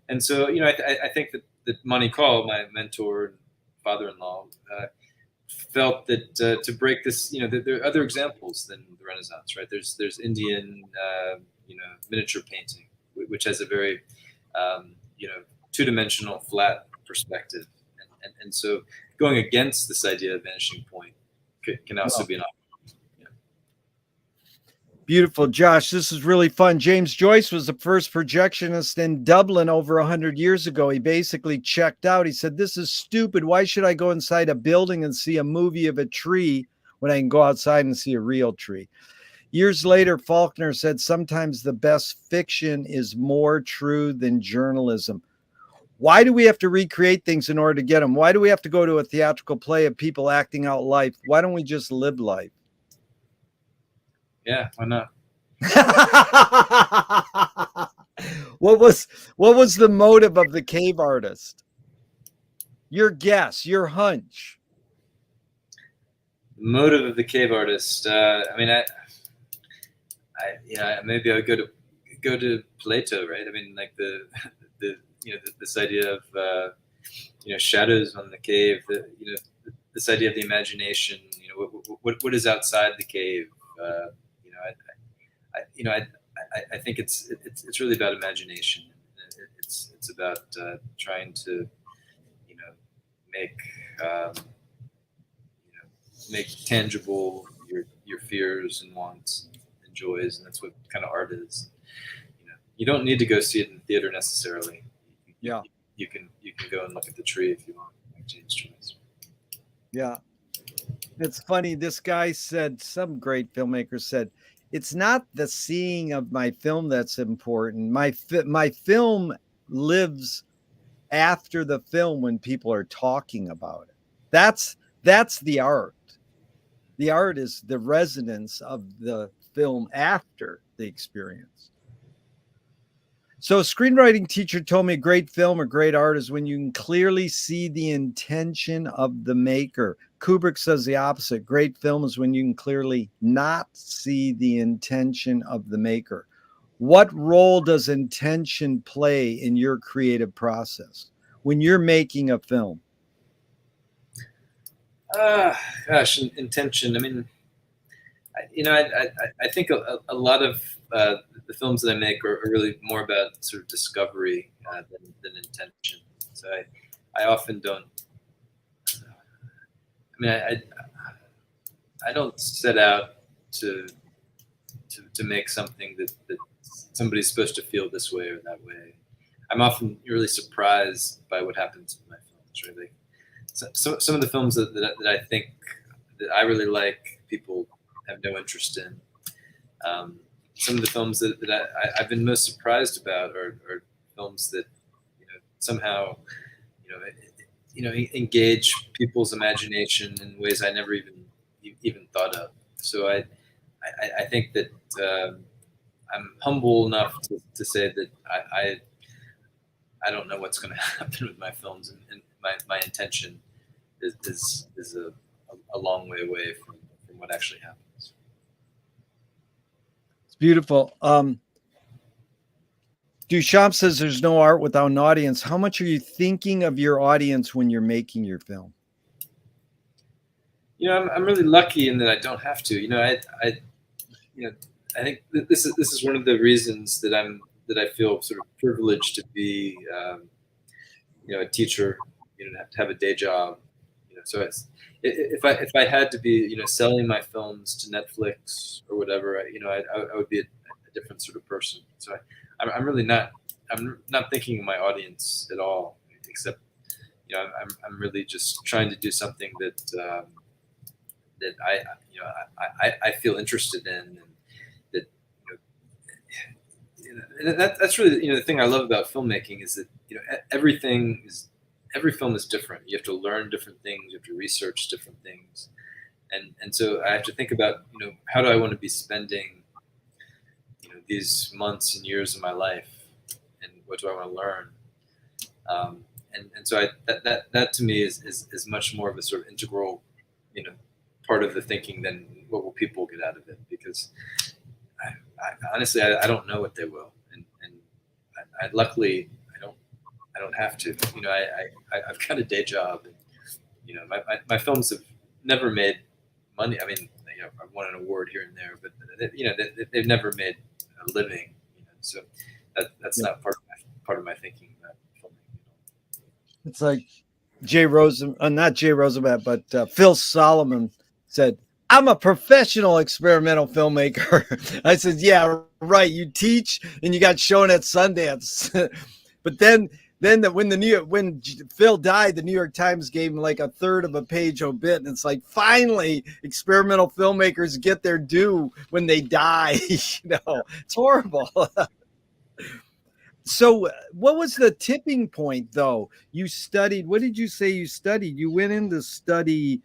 And so, I think that Monty Call, my mentor and father-in-law, felt that to break this, there are other examples than the Renaissance, right? There's Indian, miniature painting, which has a very, two-dimensional, flat perspective, and so going against this idea of vanishing point can also be an option. Beautiful, Josh. This is really fun. James Joyce was the first projectionist in Dublin over 100 years ago. He basically checked out. He said, "This is stupid. Why should I go inside a building and see a movie of a tree when I can go outside and see a real tree?" Years later, Faulkner said, "Sometimes the best fiction is more true than journalism." Why do we have to recreate things in order to get them? Why do we have to go to a theatrical play of people acting out life? Why don't we just live life? Yeah, why not? What was the motive of the cave artist? Your guess, your hunch. The motive of the cave artist. Maybe I would go to Plato, right? I mean, like this idea of shadows on the cave. This idea of the imagination. What is outside the cave? I think it's really about imagination. It's about trying to make tangible your fears and wants and joys, and that's what kind of art is. You don't need to go see it in theater necessarily. Yeah, you can go and look at the tree if you want, like James Joyce. Yeah, it's funny. This guy said, some great filmmaker said, "It's not the seeing of my film that's important. My film lives after the film when people are talking about it. That's the art. The art is the resonance of the film after the experience." So a screenwriting teacher told me a great film or great art is when you can clearly see the intention of the maker. Kubrick says the opposite. Great film is when you can clearly not see the intention of the maker. What role does intention play in your creative process when you're making a film? Gosh, intention. I mean, I think a lot of the films that I make are really more about sort of discovery than intention. So I often don't. I mean, I don't set out to make something that somebody's supposed to feel this way or that way. I'm often really surprised by what happens in my films. Right, like some of the films that I think that I really like, people have no interest in. Some of the films that I've been most surprised about are films that somehow engage people's imagination in ways I never even thought of. So I think that I'm humble enough to say that I don't know what's going to happen with my films, and my intention is a long way away from what actually happens. It's beautiful. Duchamp says there's no art without an audience. How much are you thinking of your audience when you're making your film? I'm really lucky in that I don't have to. I think this is one of the reasons that I feel sort of privileged to be a teacher, to have a day job. So if I had to be selling my films to Netflix or whatever, I would be a different sort of person. So I'm really not thinking of my audience at all, except I'm really just trying to do something that I feel interested in, and that's really the thing I love about filmmaking is that every film is different. You have to learn different things. You have to research different things, and so I have to think about how do I want to be spending these months and years of my life, and what do I want to learn, and so that to me is much more of a sort of integral part of the thinking than what will people get out of it, because I honestly don't know what they will. luckily I don't have to. You know, I've got a day job. And, you know, my films have never made money. I mean, you know, I've won an award here and there, but you know, they've never made a living. You know, so that's not part of my thinking about filmmaking. It's like not Jay Rosenblatt, but Phil Solomon said, "I'm a professional experimental filmmaker." I said, "Yeah, right. You teach and you got shown at Sundance." But when Phil died, the New York Times gave him like a third of a page obit, and it's like, finally, experimental filmmakers get their due when they die. You know, it's horrible. So, what was the tipping point, though? You studied. What did you say you studied? You went in to study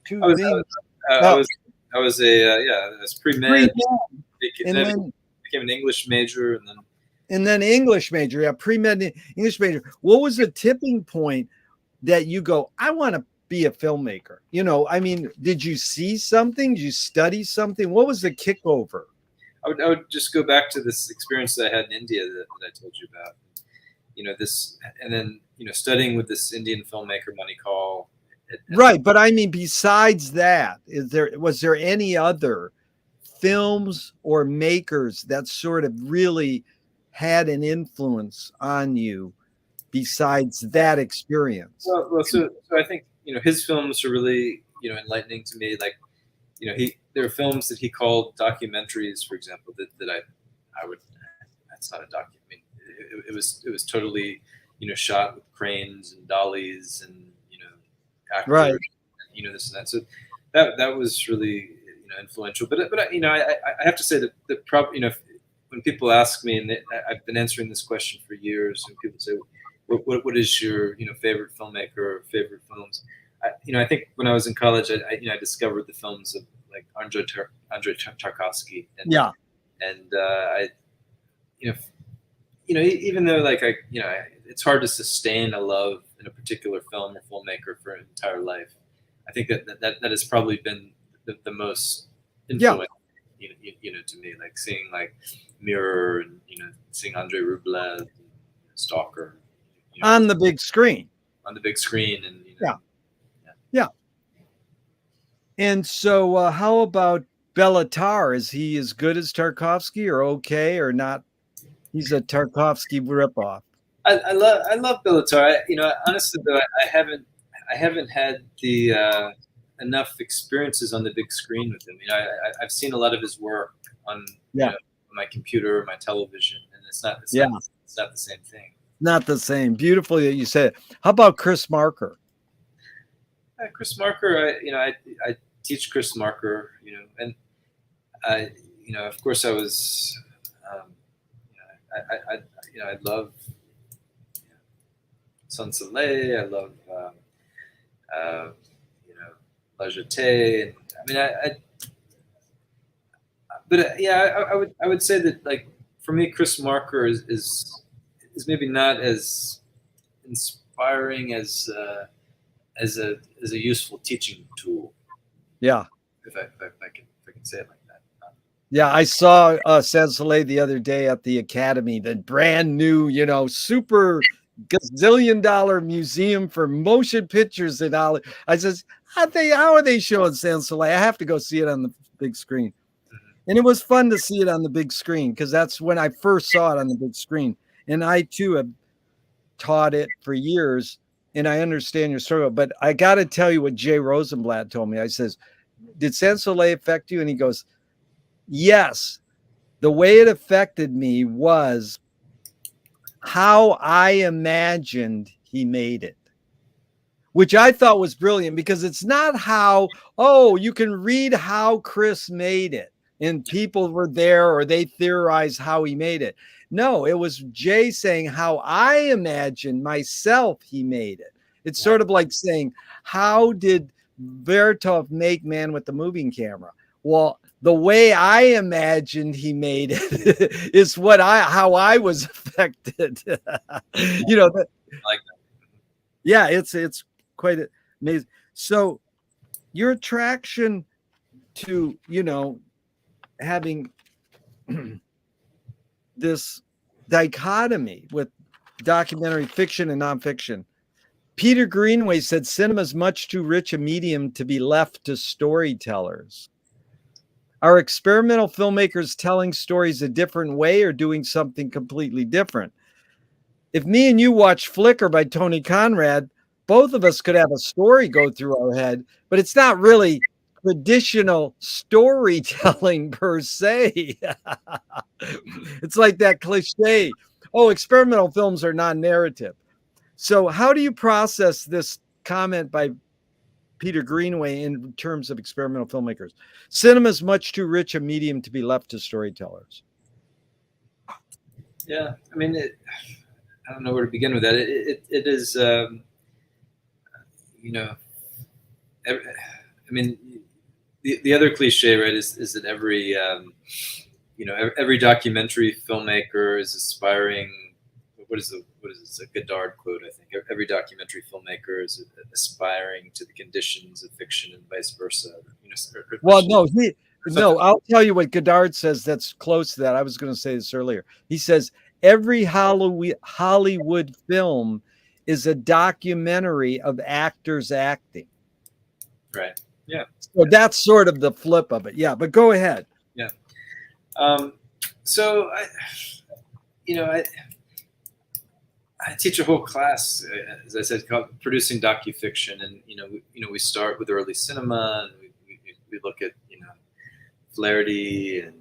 two I was things. I was I was I was pre-med, and then became an English major, and then English major. Yeah, pre-med English major. What was the tipping point that you go, I want to be a filmmaker? You know, I mean, did you see something? Did you study something? What was the kickover? I would just go back to this experience that I had in India that I told you about. You know, this, and then, you know, studying with this Indian filmmaker, Manikal. Right, but I mean, besides that, was there any other films or makers that sort of really had an influence on you besides that experience? Well, so I think, you know, his films are really, you know, enlightening to me. Like, you know, there are films that he called documentaries, for example, that I would, that's not a document. I mean, it was totally, you know, shot with cranes and dollies and, you know, actors, Right. you know, this and that. So that was really, you know, influential. But you know, I have to say that you know, when people ask me, and I've been answering this question for years, and people say, what is your, you know, favorite filmmaker or favorite films? You know, I think when I was in college, you know, I discovered the films of like Andrei Tarkovsky, and Yeah. I, you know, even though like you know, it's hard to sustain a love in a particular film or filmmaker for an entire life. I think that has probably been the most influential, you know, to me, like seeing like Mirror, and, you know, seeing Andrei Rublev, and Stalker, you know, On the big screen. on the big screen, and, you know, Yeah. And so, how about Bellatar? Is he as good as Tarkovsky, or okay, or not? He's a Tarkovsky ripoff. I love Bellatar. You know, honestly though, I haven't had the enough experiences on the big screen with him. You know, I've seen a lot of his work on, you know, my computer or my television, and it's not the same thing. Not the same. Beautiful that you said it. How about Chris Marker? Chris Marker, you know, I teach Chris Marker, you know, and you know, of course, I was, you know, you know, I love, you know, Sun Soleil. I love, you know, La Jetée. And I mean, but yeah, I would say that, like, for me, Chris Marker is maybe not as inspiring as a useful teaching tool. Yeah. If I can say it like that. Yeah, I saw Sans Soleil the other day at the Academy, the brand new, you know, super gazillion-dollar museum for motion pictures and all. I says, how are they showing Sans Soleil? I have to go see it on the big screen. Mm-hmm. And it was fun to see it on the big screen, because that's when I first saw it on the big screen. And I too have taught it for years, and I understand your struggle. But I got to tell you what Jay Rosenblatt told me. I says, did Sans Soleil affect you? And he goes, yes. The way it affected me was how I imagined he made it, which I thought was brilliant, because it's not how, oh, you can read how Chris made it and people were there or they theorized how he made it. No, it was Jay saying how I imagined myself he made it. It's sort of like saying, how did Vertov make Man with the Moving Camera? Well, the way I imagined he made it is how I was affected. You know, Like that. yeah, it's quite amazing. So your attraction to, you know, having this dichotomy with documentary fiction and nonfiction. Peter Greenway said cinema is much too rich a medium to be left to storytellers. Are experimental filmmakers telling stories a different way or doing something completely different? If me and you watch Flicker by Tony Conrad, both of us could have a story go through our head, but it's not really traditional storytelling per se. It's like that cliche, oh, experimental films are non-narrative. So how do you process this comment by Peter Greenway in terms of experimental filmmakers? Cinema is much too rich a medium to be left to storytellers. Yeah, I mean, I don't know where to begin with that. It is, you know, I mean, the other cliche, right, is that every, you know, every documentary filmmaker is aspiring. What is it? It's a Godard quote, I think. Every documentary filmmaker is aspiring to the conditions of fiction and vice versa. You know, well, no, I'll tell you what Godard says that's close to that. I was going to say this earlier. He says, every Hollywood film is a documentary of actors acting. Right. Yeah. So that's sort of the flip of it. Yeah, but go ahead. Yeah. So I teach a whole class, as I said, called producing docufiction, and we start with early cinema, and we look at Flaherty, and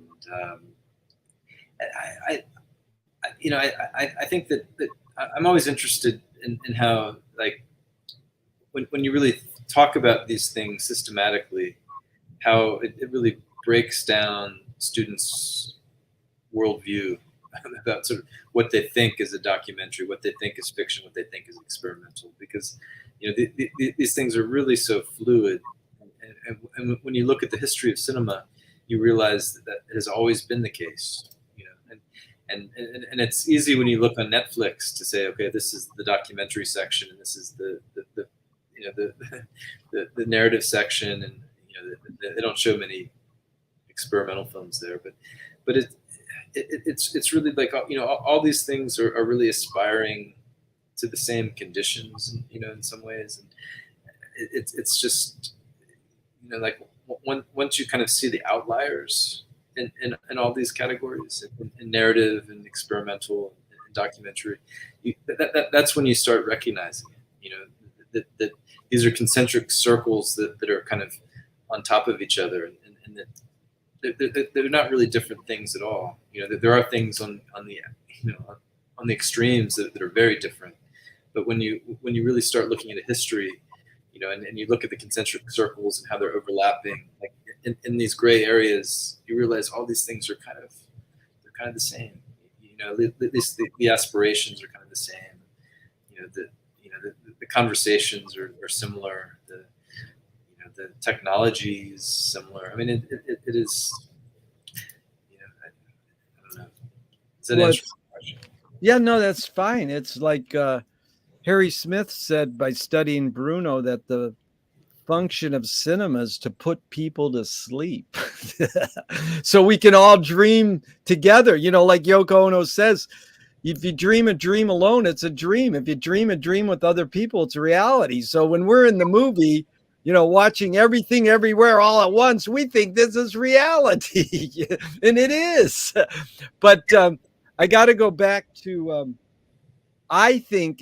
I think that I'm always interested in how, like, when you really talk about these things systematically, how it really breaks down students' worldview about sort of what they think is a documentary, what they think is fiction, what they think is experimental, because these things are really so fluid, and when you look at the history of cinema, you realize that it has always been the case, and it's easy when you look on Netflix to say, okay, this is the documentary section, and this is the narrative section, and they don't show many experimental films there, but it's really like, all these things are really aspiring to the same conditions, in some ways, and it's just like, once you kind of see the outliers in all these categories, in narrative and experimental and documentary, that's when you start recognizing it, that these are concentric circles that are kind of on top of each other, and that they're not really different things at all. There are things on the extremes that are very different, but when you really start looking at a history, and you look at the concentric circles and how they're overlapping, like in these gray areas, you realize all these things are kind of the same. At least the aspirations are kind of the same. The conversations are similar. The technology is similar. I mean, it is. I don't know. Does that answer the question? Yeah, no, that's fine. It's like Harry Smith said by studying Bruno that the function of cinema is to put people to sleep, so we can all dream together. Like Yoko Ono says, if you dream a dream alone, it's a dream. If you dream a dream with other people, it's a reality. So when we're in the movie, watching everything everywhere all at once, we think this is reality, and it is. But I got to go back to, I think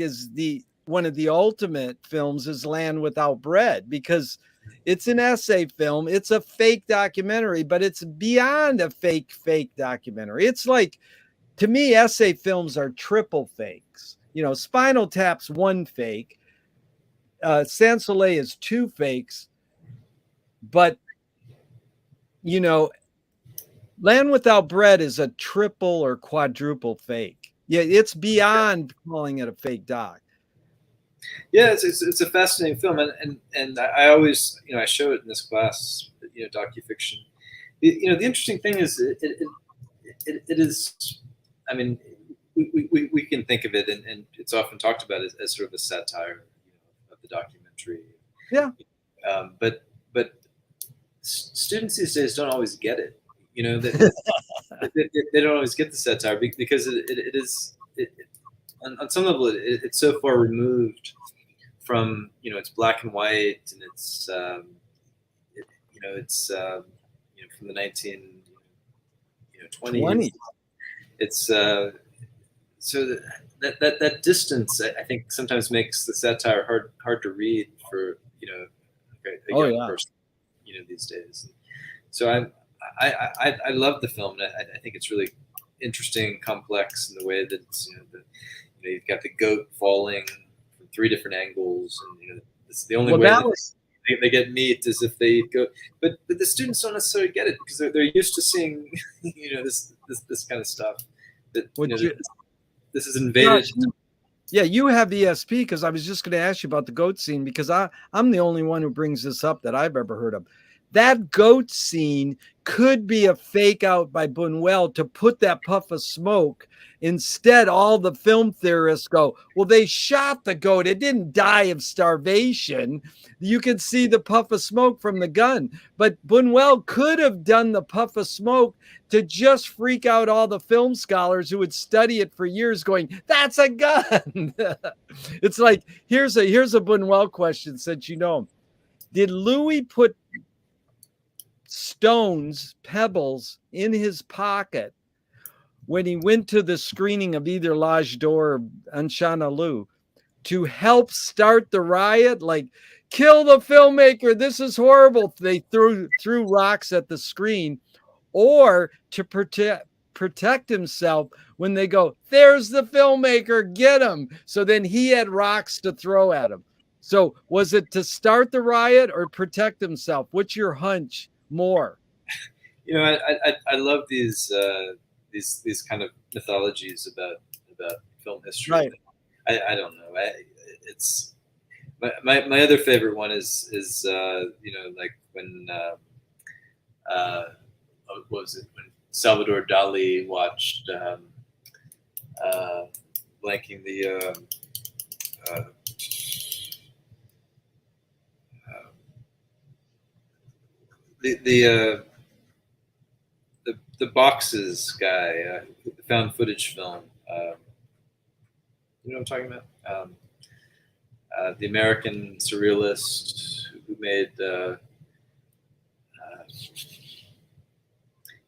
one of the ultimate films is Land Without Bread, because it's an essay film. It's a fake documentary, but it's beyond a fake documentary. It's like, to me, essay films are triple fakes. Spinal Tap's one fake. Sans Soleil is two fakes, but Land Without Bread is a triple or quadruple fake. Yeah, it's beyond calling it a fake doc. Yeah, it's a fascinating film, and I always I show it in this class, docufiction. The interesting thing is it is. I mean, we can think of it, and it's often talked about as sort of a satire of the documentary. Yeah. But students these days don't always get it. they don't always get the satire because it is on some level it's so far removed from, you know, it's black and white, and it's it's from the 1920s. It's so that distance, I think, sometimes makes the satire hard to read for, you know, a young person, you know, these days. So I love the film, and I think it's really interesting, complex in the way that it's, you've got the goat falling from 3 different angles, and, you know, it's the only way that they get meat is if they eat goat. But the students don't necessarily get it because they're used to seeing, you know, this kind of stuff. That, you know, this is invaded. Yeah, you have ESP, because I was just going to ask you about the goat scene, because I'm the only one who brings this up that I've ever heard of. That goat scene could be a fake out by Buñuel to put that puff of smoke. Instead, all the film theorists go, well, they shot the goat. It didn't die of starvation. You can see the puff of smoke from the gun. But Buñuel could have done the puff of smoke to just freak out all the film scholars who would study it for years, going, that's a gun. It's like, here's a Buñuel question, since you know him. Did Louis put stones, pebbles in his pocket when he went to the screening of either L'Age d'Or or Untitled to help start the riot? Like, kill the filmmaker, this is horrible. They threw rocks at the screen, or to protect himself when they go, there's the filmmaker, get him. So then he had rocks to throw at him. So was it to start the riot or protect himself? What's your hunch more? You know, I love these kind of mythologies about film history. Right. I don't know. It's my other favorite one is you know, like when what was it, when Salvador Dali watched blanking the boxes guy, the found footage film. You know what I'm talking about? The American surrealist who made.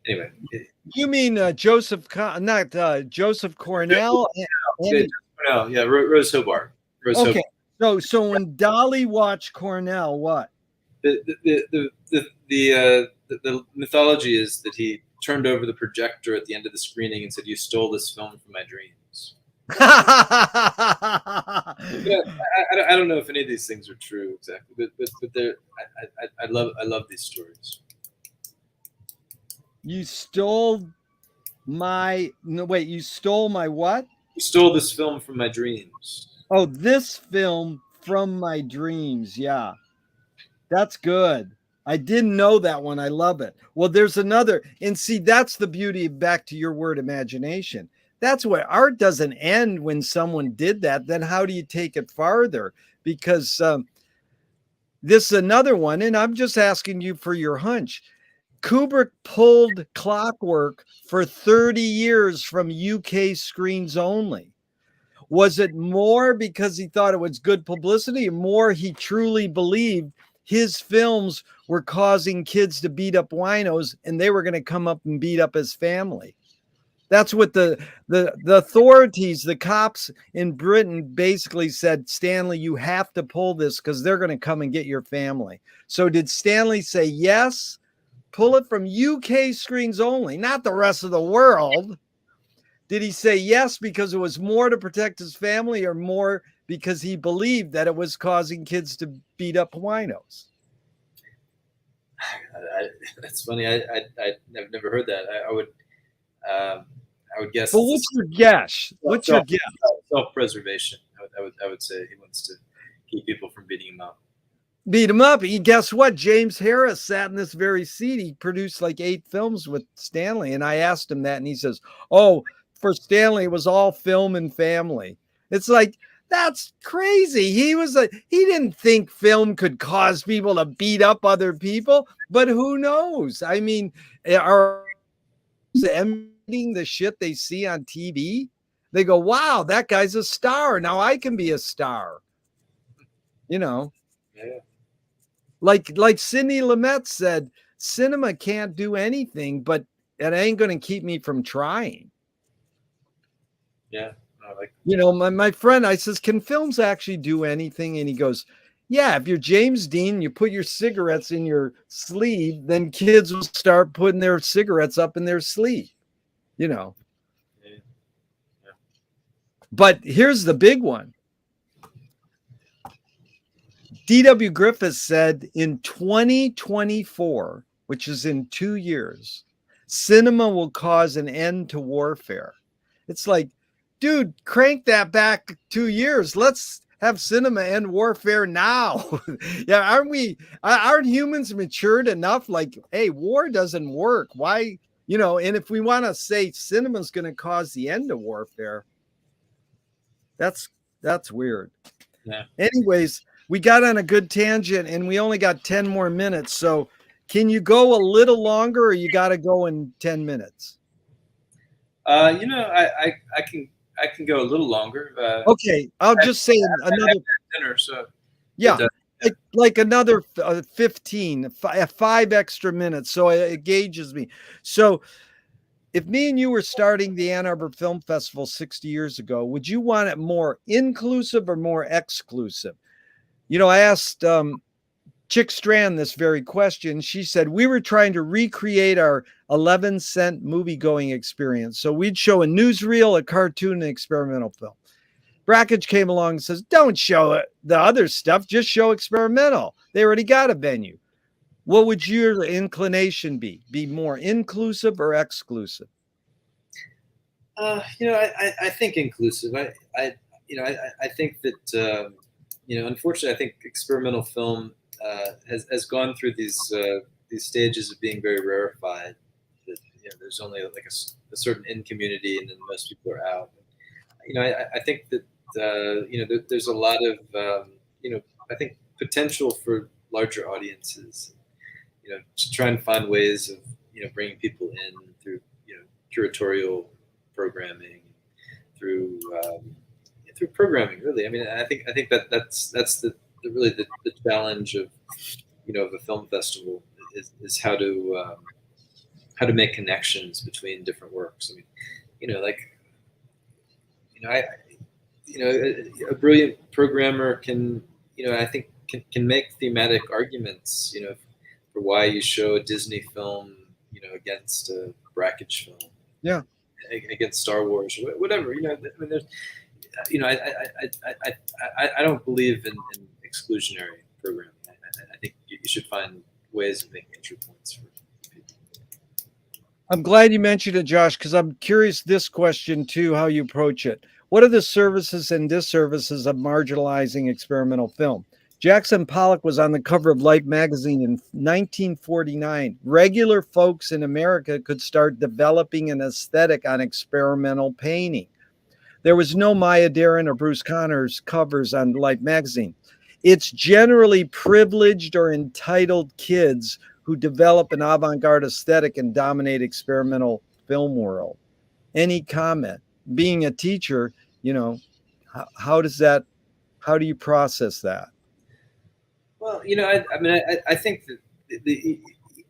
Anyway. You mean Joseph Cornell? Yeah, Rose Hobart. Okay. So when Dali watched Cornell, what? The mythology is that he turned over the projector at the end of the screening and said, "You stole this film from my dreams." Yeah, I don't know if any of these things are true exactly, but I love these stories. You stole my you stole my what? You stole this film from my dreams. Oh, this film from my dreams. Yeah. That's good. I didn't know that one. I love it. Well, there's another, and see, that's the beauty, back to your word, imagination. That's where art doesn't end when someone did that. Then how do you take it farther? Because this is another one, and I'm just asking you for your hunch. Kubrick pulled Clockwork for 30 years from UK screens only. Was it more because he thought it was good publicity, or more he truly believed his films were causing kids to beat up winos and they were going to come up and beat up his family? That's what the authorities, the cops in Britain basically said, Stanley, you have to pull this because they're going to come and get your family. So did Stanley say, yes, pull it from UK screens only, not the rest of the world? Did he say yes because it was more to protect his family, or more because he believed that it was causing kids to beat up winos? That's funny. I've never heard that. I would guess. But what's your guess? What's your guess? Self-preservation. I would say he wants to keep people from beating him up. Beat him up. Guess what? James Harris sat in this very seat. He produced like 8 films with Stanley, and I asked him that, and he says, "Oh, for Stanley, it was all film and family." It's like, that's crazy. He didn't think film could cause people to beat up other people, but who knows? I mean, are emulating the shit they see on TV. They go, wow, that guy's a star. Now I can be a star. You know, Yeah. like Sidney Lumet said, cinema can't do anything, but it ain't going to keep me from trying. Yeah. You know, my friend, I says, can films actually do anything? And he goes, yeah, if you're James Dean, you put your cigarettes in your sleeve, then kids will start putting their cigarettes up in their sleeve, you know. Yeah. Yeah. But here's the big one. D.W. Griffith said in 2024, which is in 2 years, cinema will cause an end to warfare. It's like, dude, crank that back 2 years. Let's have cinema end warfare now. Yeah, aren't humans matured enough? Like, hey, war doesn't work. Why, you know, and if we want to say cinema's going to cause the end of warfare, that's weird. Yeah. Anyways, we got on a good tangent and we only got 10 more minutes. So can you go a little longer or you got to go in 10 minutes? You know, I can go a little longer. Okay. I'll just say another dinner. So yeah, but, like another 15, 5 extra minutes. So it gauges me. So if me and you were starting the Ann Arbor Film Festival 60 years ago, would you want it more inclusive or more exclusive? You know, I asked Chick Strand this very question. She said, we were trying to recreate our 11-cent movie-going experience. So we'd show a newsreel, a cartoon, an experimental film. Brackage came along and says, don't show it, the other stuff, just show experimental. They already got a venue. What would your inclination be? Be more inclusive or exclusive? You know, I think inclusive. I think that you know, unfortunately, I think experimental film has gone through these stages of being very rarefied. That, you know, there's only like a certain in community, and then most people are out. You know, I think that you know, there's a lot of you know, I think potential for larger audiences. You know, to try and find ways of, you know, bringing people in through, you know, curatorial programming, through through programming. Really, I mean, I think that's the really the challenge of, you know, of a film festival is how to make connections between different works. I mean, you know, like, you know, you know, a brilliant programmer can, you know, I think can make thematic arguments, you know, for why you show a Disney film, you know, against a Brackage film, Yeah, against Star Wars, or whatever. You know, I mean, there's, you know, I don't believe in exclusionary programming. I think you should find ways of making entry points for people. I'm glad you mentioned it, Josh, because I'm curious this question too, how you approach it. What are the services and disservices of marginalizing experimental film? Jackson Pollock was on the cover of Life magazine in 1949. Regular folks in America could start developing an aesthetic on experimental painting. There was no Maya Deren or Bruce Connor's covers on Life magazine. It's generally privileged or entitled kids who develop an avant-garde aesthetic and dominate experimental film world. Any comment? Being a teacher, you know, how do you process that? Well, you know, I mean, I think that the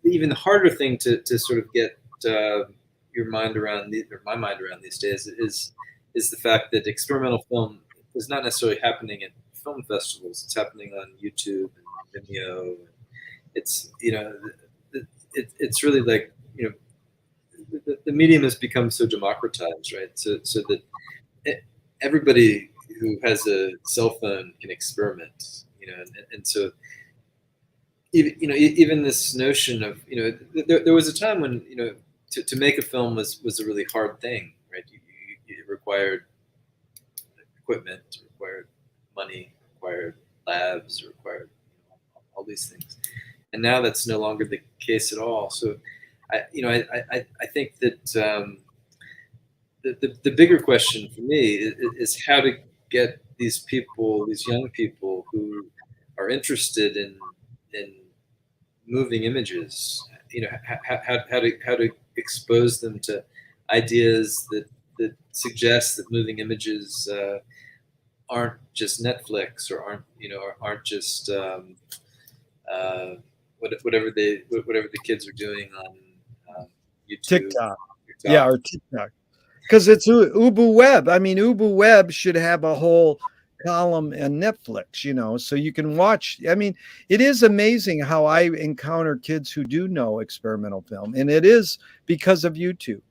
even the harder thing to sort of get your mind around, or my mind around these days, is the fact that experimental film is not necessarily happening at film festivals. It's happening on YouTube and Vimeo. It's, you know, it's really like, you know, the medium has become so democratized, right? So that everybody who has a cell phone can experiment, you know, and so even, you know, even this notion of, you know, there was a time when, you know, to make a film was a really hard thing, right? It required equipment, it required money, it required labs, it required, you know, all these things, and now that's no longer the case at all. So you know, I think that the bigger question for me is how to get these people, these young people who are interested in moving images, you know, how to expose them to ideas that suggest that moving images aren't just Netflix, or aren't just whatever the kids are doing on YouTube, TikTok. Yeah, TikTok. or TikTok. Because it's Ubu Web. I mean, Ubu Web should have a whole column in Netflix, so you can watch. I mean, it is amazing how I encounter kids who do know experimental film, and it is because of YouTube.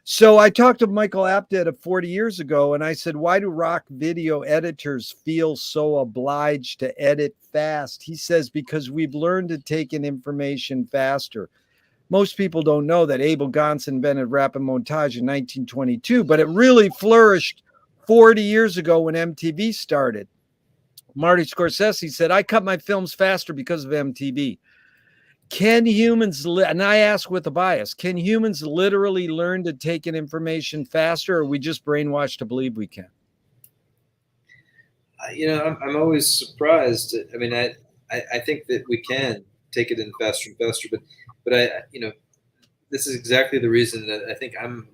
So I talked to Michael Apted 40 years ago, and I said, why do rock video editors feel so obliged to edit fast? He says, because we've learned to take in information faster. Most people don't know that Abel Gance invented rapid montage in 1922, but it really flourished 40 years ago when MTV started. Marty Scorsese said, I cut my films faster because of MTV. Can humans, and I ask with a bias, can humans literally learn to take in information faster, or are we just brainwashed to believe we can? I'm always surprised. I mean, I think that we can take it in faster and faster, but this is exactly the reason that I think have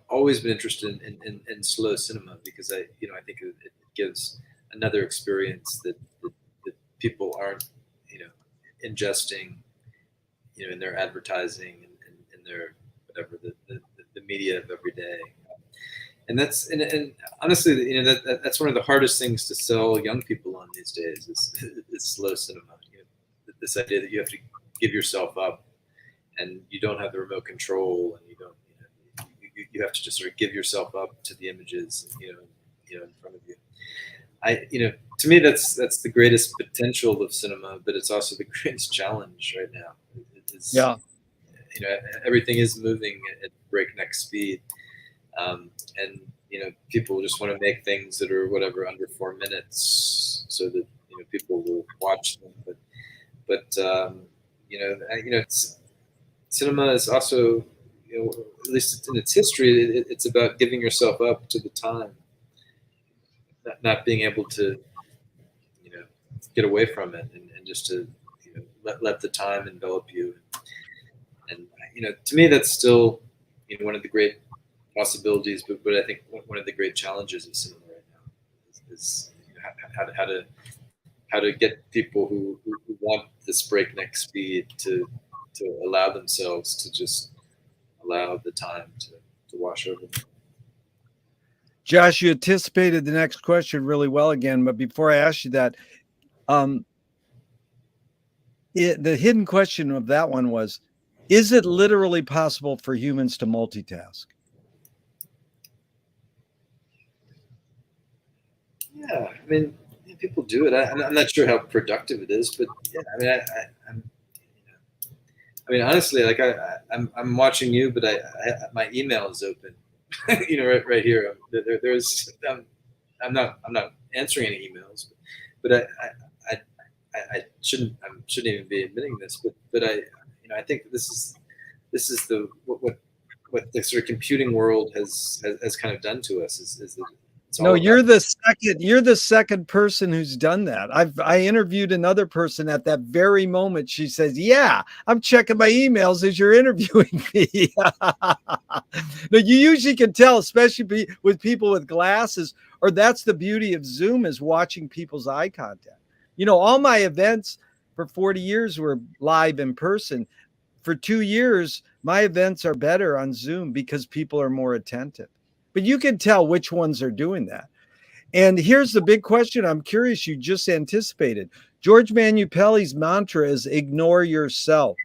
always been interested in slow cinema, because I think it gives another experience that people aren't, ingesting, in their advertising and in their whatever the media of every day. And and honestly, that's one of the hardest things to sell young people on these days is slow cinema. This idea that you have to give yourself up, and you don't have the remote control, and you don't, you have to just sort of give yourself up to the images, in front of you. To me, that's the greatest potential of cinema, but it's also the greatest challenge right now. Yeah. Everything is moving at breakneck speed, and people just want to make things that are whatever under 4 minutes, so that people will watch them. But cinema is also, at least in its history, it's about giving yourself up to the time, not being able to, get away from it, and just to, let the time envelop you. And to me, that's still, one of the great possibilities, but I think one of the great challenges of cinema right now is how to get people who want this breakneck speed to allow themselves to just allow the time to wash over them. Josh, you anticipated the next question really well again, but before I ask you that, the hidden question of that one was, is it literally possible for humans to multitask? Yeah, I mean, people do it. I'm not sure how productive it is, but yeah, I mean, honestly, like I'm watching you, but my email is open, right here. I'm not answering any emails, but I shouldn't even be admitting this, but I think this is the what the sort of computing world has kind of done to us is that it's all No, about. you're the second person who's done that. I interviewed another person at that very moment. She says, yeah, I'm checking my emails as you're interviewing me. No, you usually can tell, especially with people with glasses, or that's the beauty of Zoom, is watching people's eye contact. All my events for 40 years were live in person. For 2 years, my events are better on Zoom because people are more attentive. But you can tell which ones are doing that. And here's the big question. I'm curious, you just anticipated. George Manupelli's mantra is ignore yourself.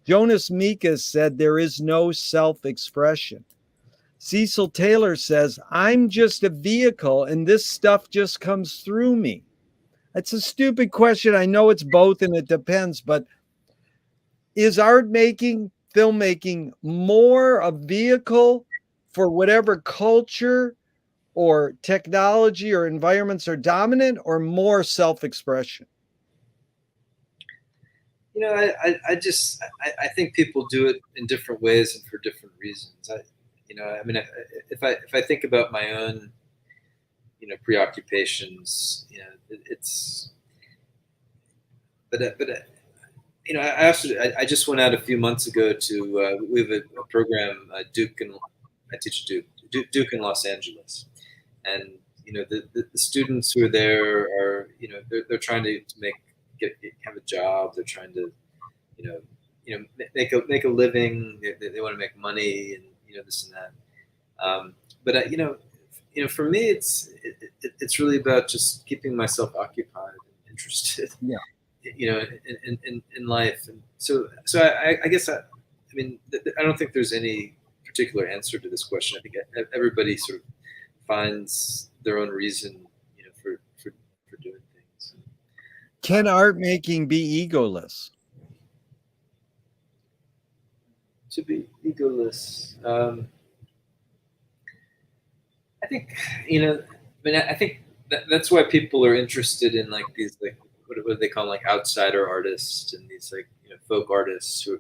Jonas Mekas said there is no self-expression. Cecil Taylor says, I'm just a vehicle and this stuff just comes through me. That's a stupid question. I know it's both and it depends, but is art making, filmmaking more a vehicle for whatever culture or technology or environments are dominant, or more self-expression? I think people do it in different ways and for different reasons. If I think about my own, preoccupations, it's, but I just went out a few months ago to we have a program, Duke, and I teach Duke in Los Angeles, and the students who are there are they're trying to have a job. They're trying to make a living. They want to make money, and this and that. But for me, it's really about just keeping myself occupied and interested. Yeah. In life, and so I guess I mean I don't think there's any particular answer to this question. I think everybody sort of finds their own reason, for doing things. Can art making be egoless? To be egoless, I think I think that's why people are interested in like these like what they call like outsider artists and these like folk artists who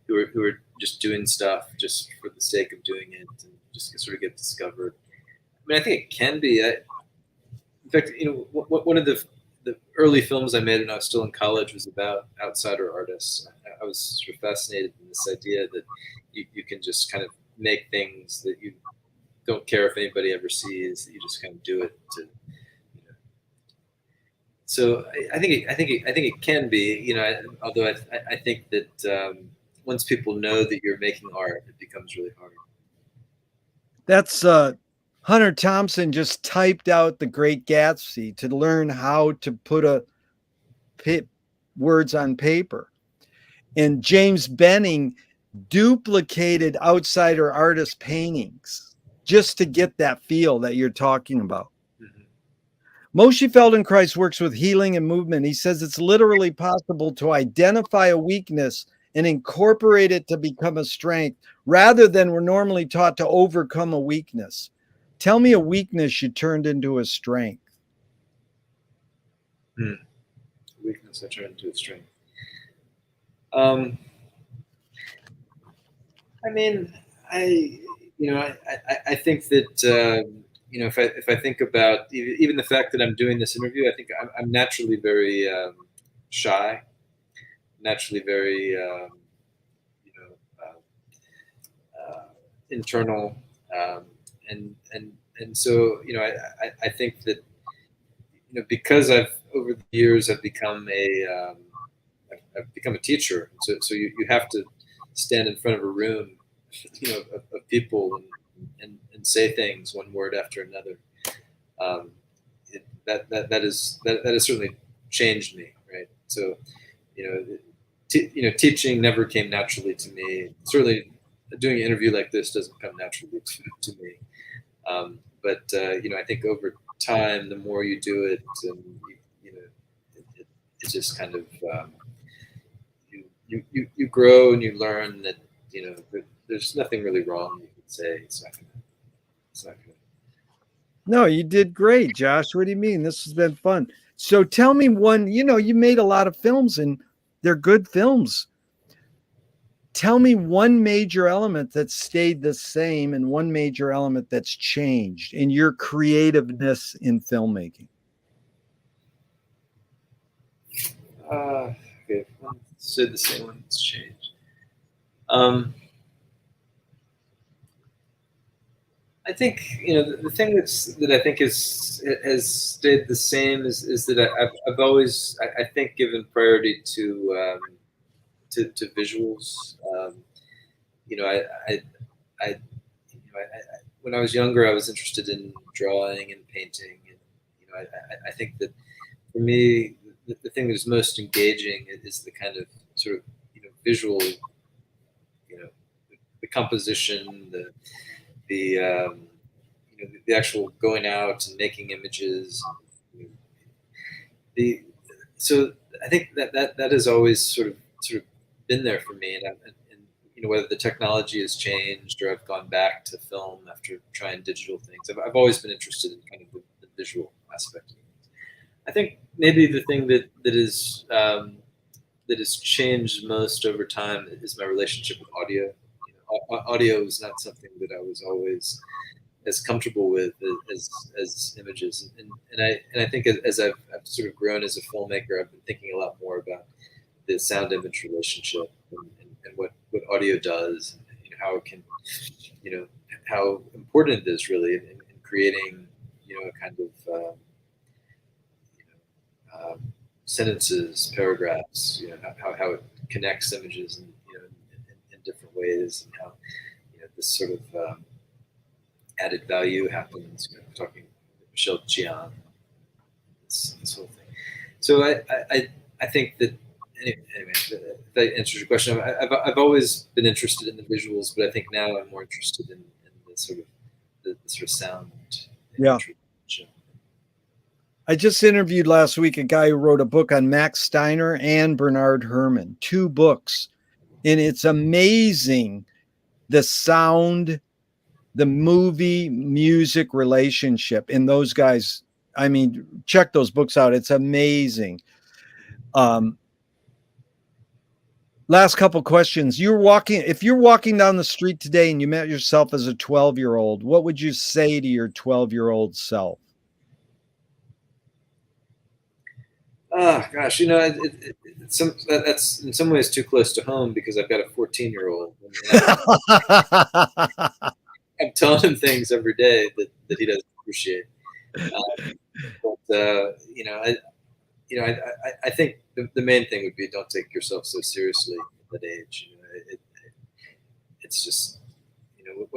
are just doing stuff just for the sake of doing it and just sort of get discovered. I mean, I think it can be. In fact, one of the early films I made when I was still in college was about outsider artists. I was sort of fascinated in this idea that you can just kind of make things that you don't care if anybody ever sees. That you just kind of do it to. So I think it can be. Although I think that once people know that you're making art, it becomes really hard. That's Hunter Thompson just typed out The Great Gatsby to learn how to put words on paper. And James Benning duplicated outsider artist paintings just to get that feel that you're talking about. Mm-hmm. Moshe Feldenkrais works with healing and movement. He says it's literally possible to identify a weakness and incorporate it to become a strength rather than we're normally taught to overcome a weakness. Tell me a weakness you turned into a strength. Weakness I turned into a strength. I mean, I think that if I think about even the fact that I'm doing this interview, I think I'm naturally very shy, naturally very internal, and so I think that because over the years I've become a teacher, so you have to stand in front of a room of people and say things one word after another. That has certainly changed me, right? So teaching never came naturally to me. Certainly doing an interview like this doesn't come naturally to me. But I think over time, the more you do it, and it just kind of you grow and you learn that there's nothing really wrong. You can say it's not gonna. No, you did great, Josh. What do you mean? This has been fun. So tell me one. You made a lot of films and they're good films. Tell me one major element that stayed the same and one major element that's changed in your creativeness in filmmaking. Okay, stayed the same one that's changed. I think the thing that I think has stayed the same is that I've always I think given priority to visuals. When I was younger, I was interested in drawing and painting, and I think that for me, the thing that's most engaging is the kind of sort of visual, the composition, the actual going out and making images. So I think that has always sort of been there for me, and whether the technology has changed or I've gone back to film after trying digital things, I've always been interested in kind of the visual aspect of it. I think maybe the thing that has changed most over time is my relationship with audio. Audio is not something that I was always as comfortable with as images, and I think as I've sort of grown as a filmmaker, I've been thinking a lot more about the sound image relationship and what audio does, and how it can, how important it is really in creating, a kind of sentences, paragraphs, how it connects images and in different ways, and how this sort of added value happens. Talking with Michelle Gian, this whole thing. So I think that anyway, if that answers your question, I've always been interested in the visuals, but I think now I'm more interested in the sort of sound. Yeah. I just interviewed last week a guy who wrote a book on Max Steiner and Bernard Herrmann, 2 books. And it's amazing the sound, the movie music relationship in those guys. I mean, check those books out. It's amazing. Last couple questions. If you're walking down the street today and you met yourself as a 12-year-old, what would you say to your 12-year-old self? Oh gosh, that's in some ways too close to home because I've got a 14-year-old. I'm telling him things every day that he doesn't appreciate. I think the main thing would be don't take yourself so seriously at that age. It's just,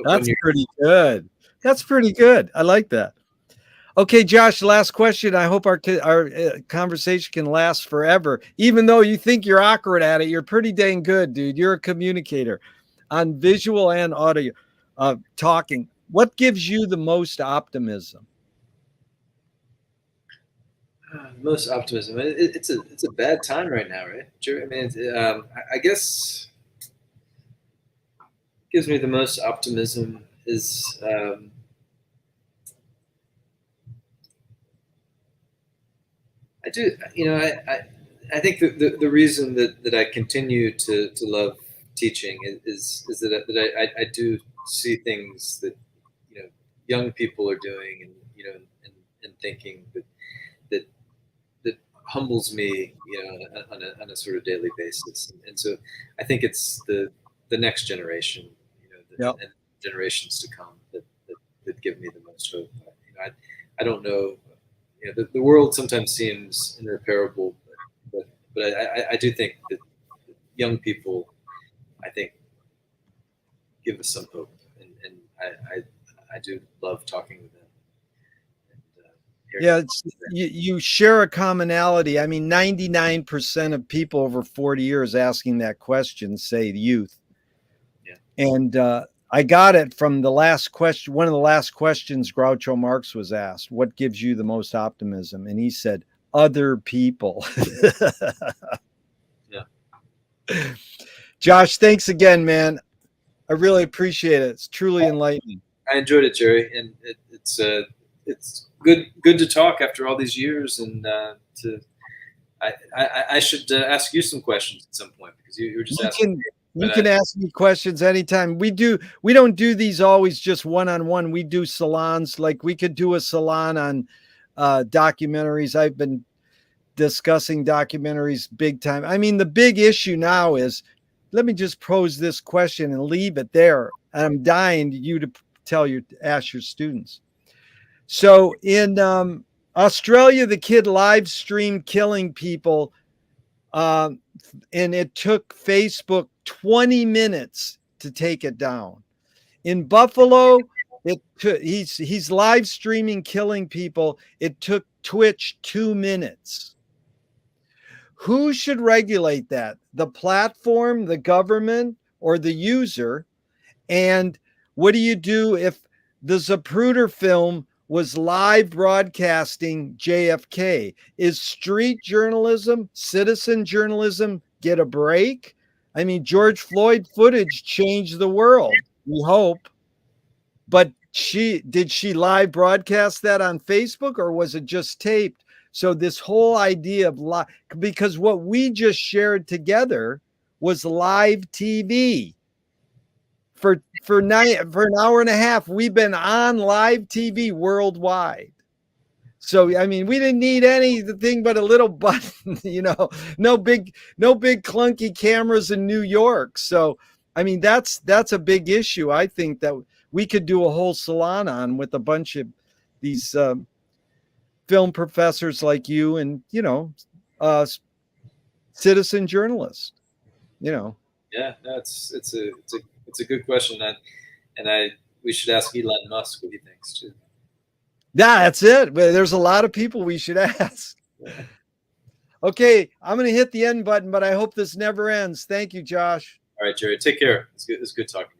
that's pretty good. That's pretty good. I like that. Okay, Josh, last question. I hope our conversation can last forever. Even though you think you're awkward at it, you're pretty dang good, dude. You're a communicator on visual and audio talking. What gives you the most optimism? Most optimism. It's a bad time right now, right? I mean, I guess gives me the most optimism is I think the reason that I continue to love teaching is that I do see things that young people are doing and thinking that humbles me on a sort of daily basis, and so I think it's the next generation and generations to come that give me the most hope. I don't know. The world sometimes seems irreparable, but I do think that young people, I think, give us some hope, and I do love talking with them. Yeah, you share a commonality. I mean, 99% of people over 40 years asking that question say youth. Yeah. And I got it from the last question. One of the last questions Groucho Marx was asked, what gives you the most optimism? And he said, other people. Yeah. Josh, thanks again, man. I really appreciate it. It's truly enlightening. I enjoyed it, Jerry. And it's good to talk after all these years. And I should ask you some questions at some point because you were just asking me. You can ask me questions anytime. We don't do these always just one-on-one. We do salons. Like we could do a salon on documentaries. I've been discussing documentaries big time. I mean, the big issue now is, let me just pose this question and leave it there. And I'm dying you to ask your students. So in Australia, the kid live streamed killing people. And it took Facebook 20 minutes to take it down. In Buffalo, he's live streaming killing people. It took Twitch 2 minutes. Who should regulate that? The platform, the government, or the user? And what do you do if the Zapruder film was live broadcasting JFK? Is street journalism, citizen journalism get a break? I mean, George Floyd footage changed the world, we hope. But did she live broadcast that on Facebook, or was it just taped? So this whole idea of live, because what we just shared together was live TV. For an hour and a half, we've been on live TV worldwide. So I mean, we didn't need anything but a little button, you know, no big clunky cameras in New York. So I mean, that's a big issue. I think that we could do a whole salon on with a bunch of these film professors like you, and you know, citizen journalists. You know. Yeah, no, it's a good question, and we should ask Elon Musk what he thinks too. Yeah, that's it. There's a lot of people we should ask. Okay, I'm going to hit the end button, but I hope this never ends. Thank you, Josh. All right, Jerry, take care. It's good talking to you.